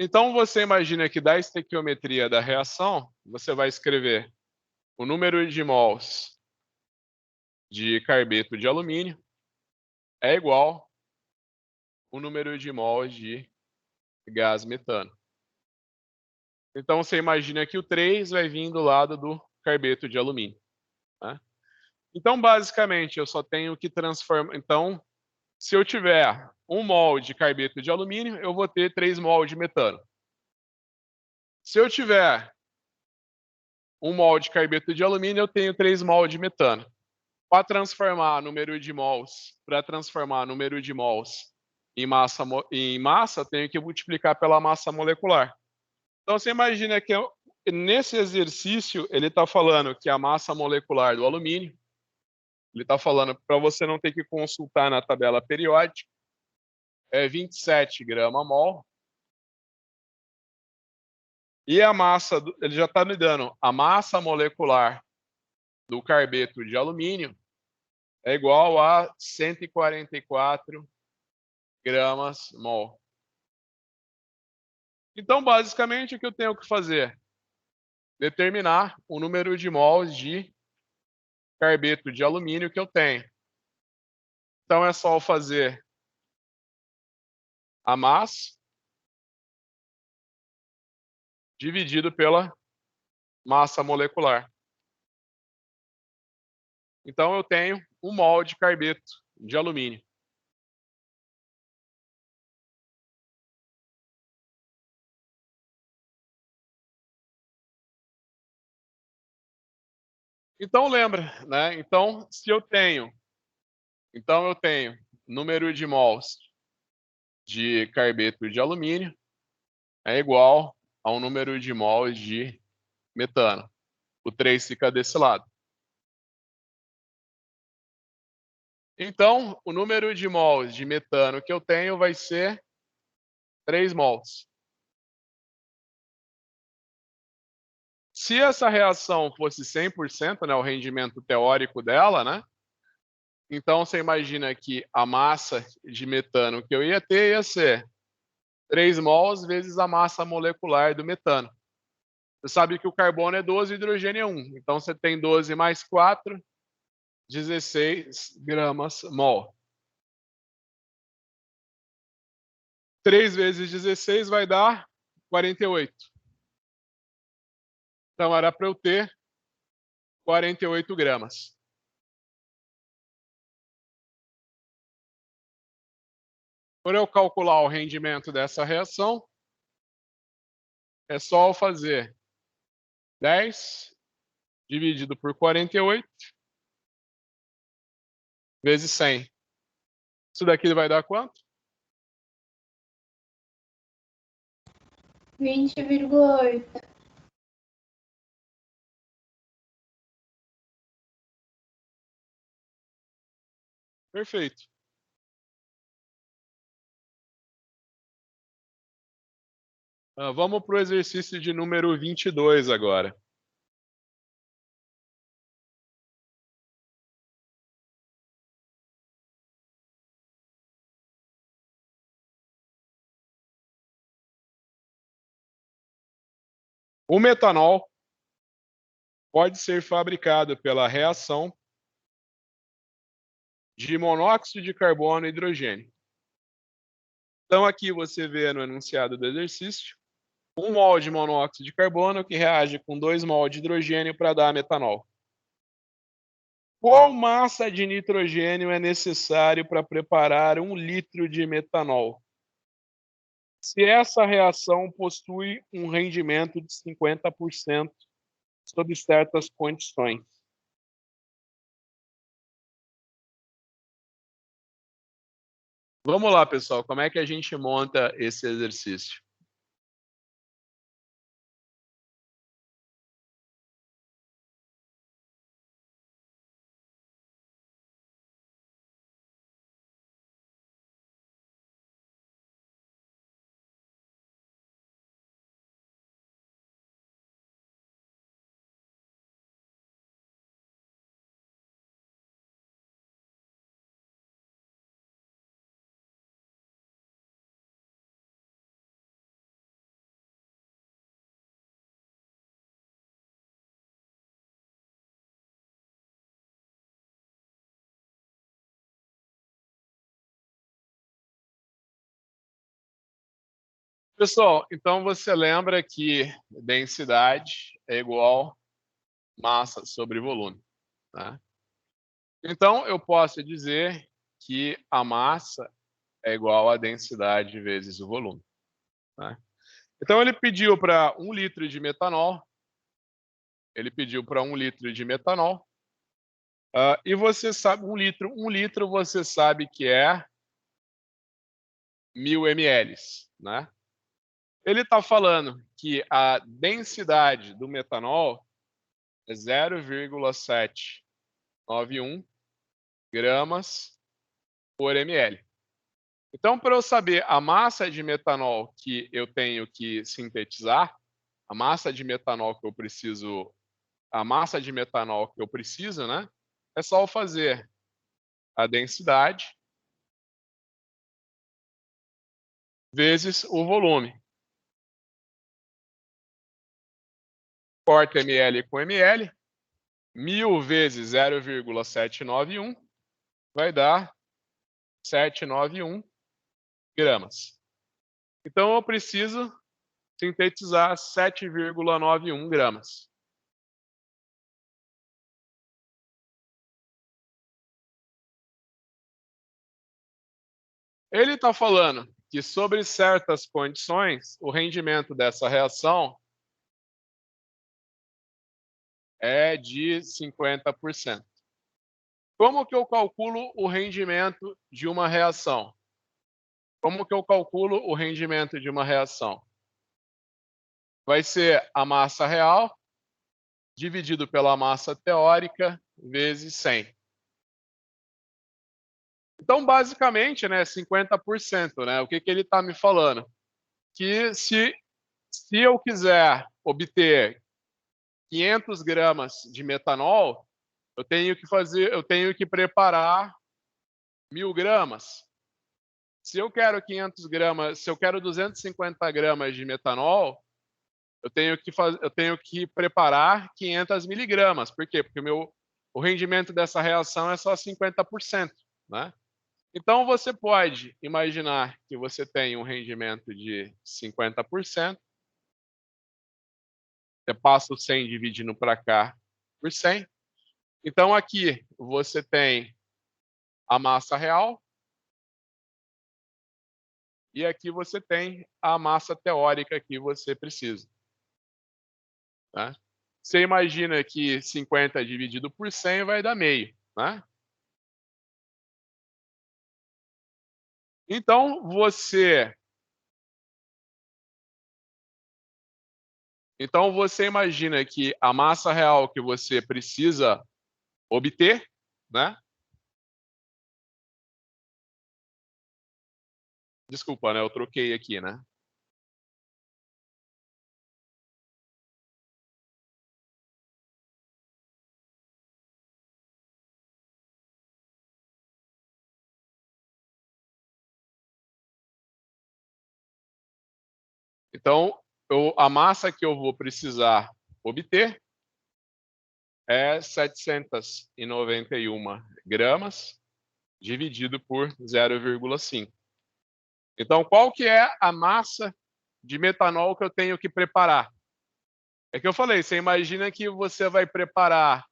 Então, você imagina que da estequiometria da reação, você vai escrever o número de mols de carbeto de alumínio é igual ao número de mols de gás metano. Então, você imagina que o 3 vai vir do lado do carbeto de alumínio. Né? Então, basicamente, eu só tenho que transformar. Então, se eu tiver 1 mol de carbeto de alumínio, eu vou ter 3 mol de metano. Se eu tiver 1 mol de carbeto de alumínio, eu tenho 3 mol de metano. Para transformar número de mols em massa, eu tenho que multiplicar pela massa molecular. Então, você imagina que nesse exercício, ele está falando que a massa molecular do alumínio, ele está falando para você não ter que consultar na tabela periódica, é 27 grama-mol. E a massa, ele já está me dando, a massa molecular do carbeto de alumínio é igual a 144 gramas-mol. Então, basicamente, o que eu tenho que fazer? Determinar o número de mols de carbeto de alumínio que eu tenho. Então, é só eu fazer a massa dividido pela massa molecular. Então, eu tenho 1 mol de carbeto de alumínio. Então lembra, né? Então eu tenho número de mols de carbeto de alumínio é igual ao número de mols de metano. O 3 fica desse lado. Então, o número de mols de metano que eu tenho vai ser 3 mols. Se essa reação fosse 100%, né, o rendimento teórico dela, né? Então, você imagina que a massa de metano que eu ia ter ia ser 3 mols vezes a massa molecular do metano. Você sabe que o carbono é 12, o hidrogênio é 1. Então, você tem 12 mais 4, 16 gramas mol. 3 vezes 16 vai dar 48. Então, era para eu ter 48 gramas. Para eu calcular o rendimento dessa reação, é só eu fazer 10 dividido por 48 vezes 100. Isso daqui vai dar quanto? 20,8. Perfeito. Vamos para o exercício de número 22 agora. O metanol pode ser fabricado pela reação de monóxido de carbono e hidrogênio. Então, aqui você vê no enunciado do exercício 1 mol de monóxido de carbono que reage com 2 mol de hidrogênio para dar metanol. Qual massa de nitrogênio é necessário para preparar 1 litro de metanol? Se essa reação possui um rendimento de 50% sob certas condições. Vamos lá, pessoal, como é que a gente monta esse exercício? Pessoal, então você lembra que densidade é igual massa sobre volume, né? Então, eu posso dizer que a massa é igual a densidade vezes o volume, né? Então, ele pediu para 1 litro de metanol. Ele pediu para 1 litro de metanol. E você sabe, 1 litro você sabe que é 1000 ml, né? Ele está falando que a densidade do metanol é 0,791 gramas por ml. Então, para eu saber a massa de metanol que eu tenho que sintetizar, a massa de metanol que eu preciso, né? É só eu fazer a densidade vezes o volume. Corta ml com ml, 1000 vezes 0,791 vai dar 791 gramas. Então, eu preciso sintetizar 7,91 gramas. Ele está falando que, sobre certas condições, o rendimento dessa reação é de 50%. Como que eu calculo o rendimento de uma reação? Como que eu calculo o rendimento de uma reação? Vai ser a massa real dividido pela massa teórica vezes 100. Então, basicamente, né, 50%, né? O que ele está me falando? Que se eu quiser obter 500 gramas de metanol, eu tenho que preparar 1.000 gramas. Se eu quero 500 gramas, se eu quero 250 gramas de metanol, eu tenho que preparar 500 miligramas. Por quê? Porque o rendimento dessa reação é só 50%, né? Então, você pode imaginar que você tem um rendimento de 50%. Você passa o 100 dividindo para cá por 100. Então, aqui você tem a massa real. E aqui você tem a massa teórica que você precisa. Né? Você imagina que 50 dividido por 100 vai dar meio. Né? Então, você imagina que a massa real que você precisa obter, né? Desculpa, né? Eu troquei aqui, né? Então, a massa que eu vou precisar obter é 791 gramas dividido por 0,5. Então, qual que é a massa de metanol que eu tenho que preparar? É que eu falei, você imagina que você vai preparar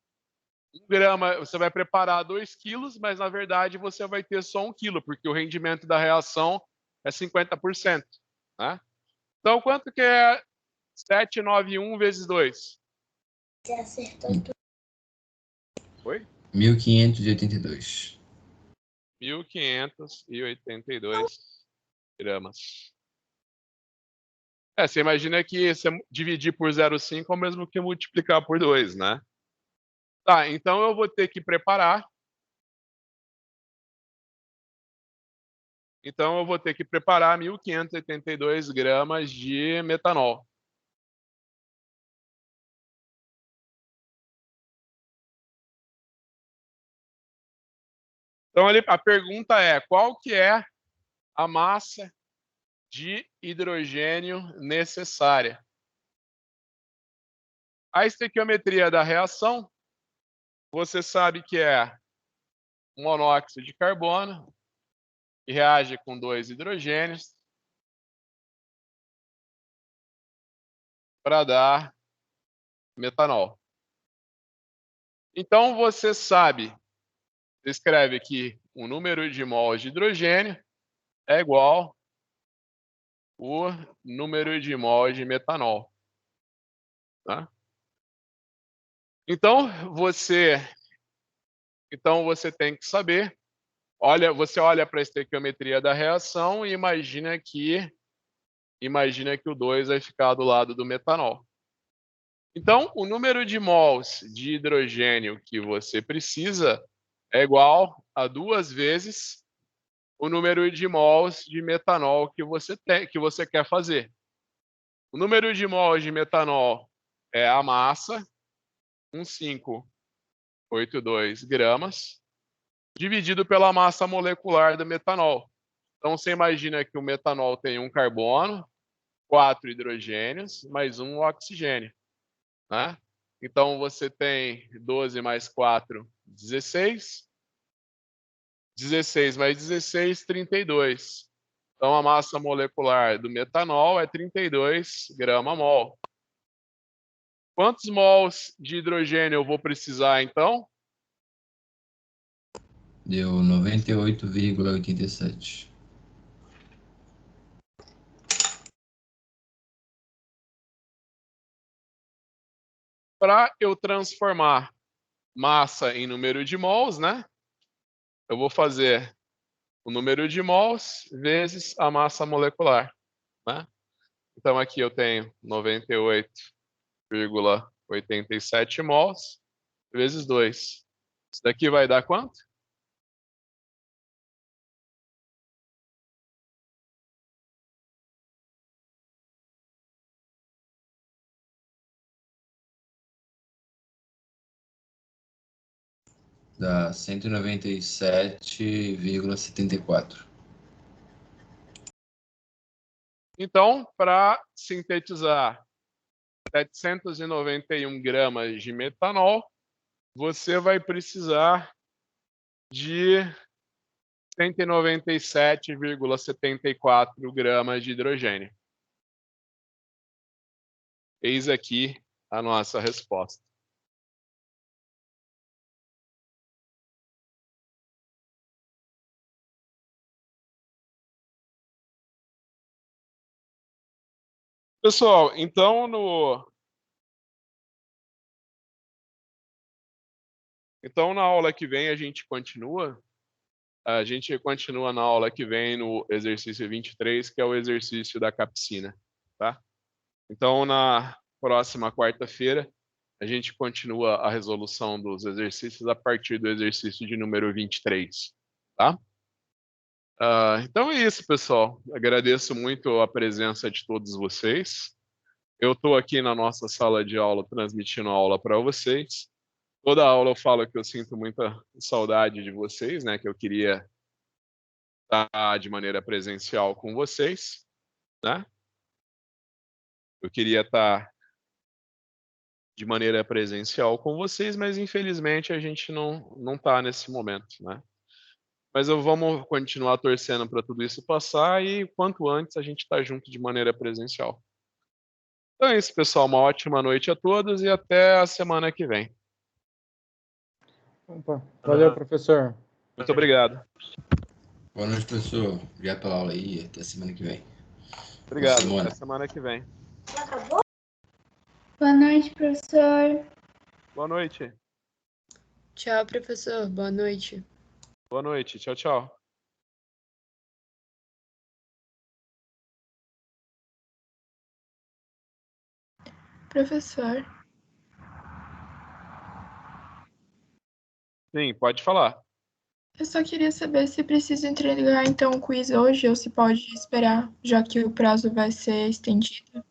1 grama, você vai preparar 2 quilos, mas na verdade você vai ter só 1 quilo, porque o rendimento da reação é 50%. Né? Então, quanto que é 791 vezes 2? Você acertou tudo. Foi? 1.582. 1.582 gramas. Você imagina que você dividir por 0,5 é o mesmo que multiplicar por 2, né? Tá, então eu vou ter que preparar. Então eu vou ter que preparar 1.582 gramas de metanol. Então a pergunta é, qual que é a massa de hidrogênio necessária? A estequiometria da reação, você sabe que é um monóxido de carbono que reage com 2 hidrogênios para dar metanol. Então você sabe, você escreve aqui o número de mols de hidrogênio é igual o número de mols de metanol. Tá? Então você tem que saber, você olha para a estequiometria da reação e imagina que o 2 vai ficar do lado do metanol. Então, o número de mols de hidrogênio que você precisa é igual a 2 vezes o número de mols de metanol que você quer fazer. O número de mols de metanol é a massa, 1,582 gramas, dividido pela massa molecular do metanol. Então, você imagina que o metanol tem 1 carbono, 4 hidrogênios, mais 1 oxigênio. Né? Então, você tem 12 mais 4, 16. 16 mais 16, 32. Então, a massa molecular do metanol é 32 grama-mol. Quantos mols de hidrogênio eu vou precisar, então? Deu 98,87. para eu transformar massa em número de mols, né? Eu vou fazer o número de mols vezes a massa molecular, né? Então aqui eu tenho 98,87 mols vezes 2. Isso daqui vai dar quanto? Dá 197,74. Então, para sintetizar 791 gramas de metanol, você vai precisar de 197,74 gramas de hidrogênio. Eis aqui a nossa resposta. Pessoal, então na aula que vem a gente continua. A gente continua na aula que vem no exercício 23, que é o exercício da capsina, tá? Então, na próxima quarta-feira, a gente continua a resolução dos exercícios a partir do exercício de número 23, tá? Então é isso, pessoal. Agradeço muito a presença de todos vocês. Eu estou aqui na nossa sala de aula transmitindo a aula para vocês. Toda aula eu falo que eu sinto muita saudade de vocês, né? Que eu queria estar de maneira presencial com vocês, né? Eu queria estar de maneira presencial com vocês, mas infelizmente a gente não está nesse momento, né? Mas vamos continuar torcendo para tudo isso passar e quanto antes a gente está junto de maneira presencial. Então é isso, pessoal. Uma ótima noite a todos e até a semana que vem. Opa, valeu, professor. Muito obrigado. Boa noite, professor. Obrigado pela aula aí. Até semana que vem. Obrigado. Boa Até semana que vem. Boa noite, professor. Boa noite. Tchau, professor. Boa noite. Boa noite. Tchau, tchau. Professor, Sim, pode falar. eu só queria saber se precisa entregar então o quiz hoje ou se pode esperar, já que o prazo vai ser estendido.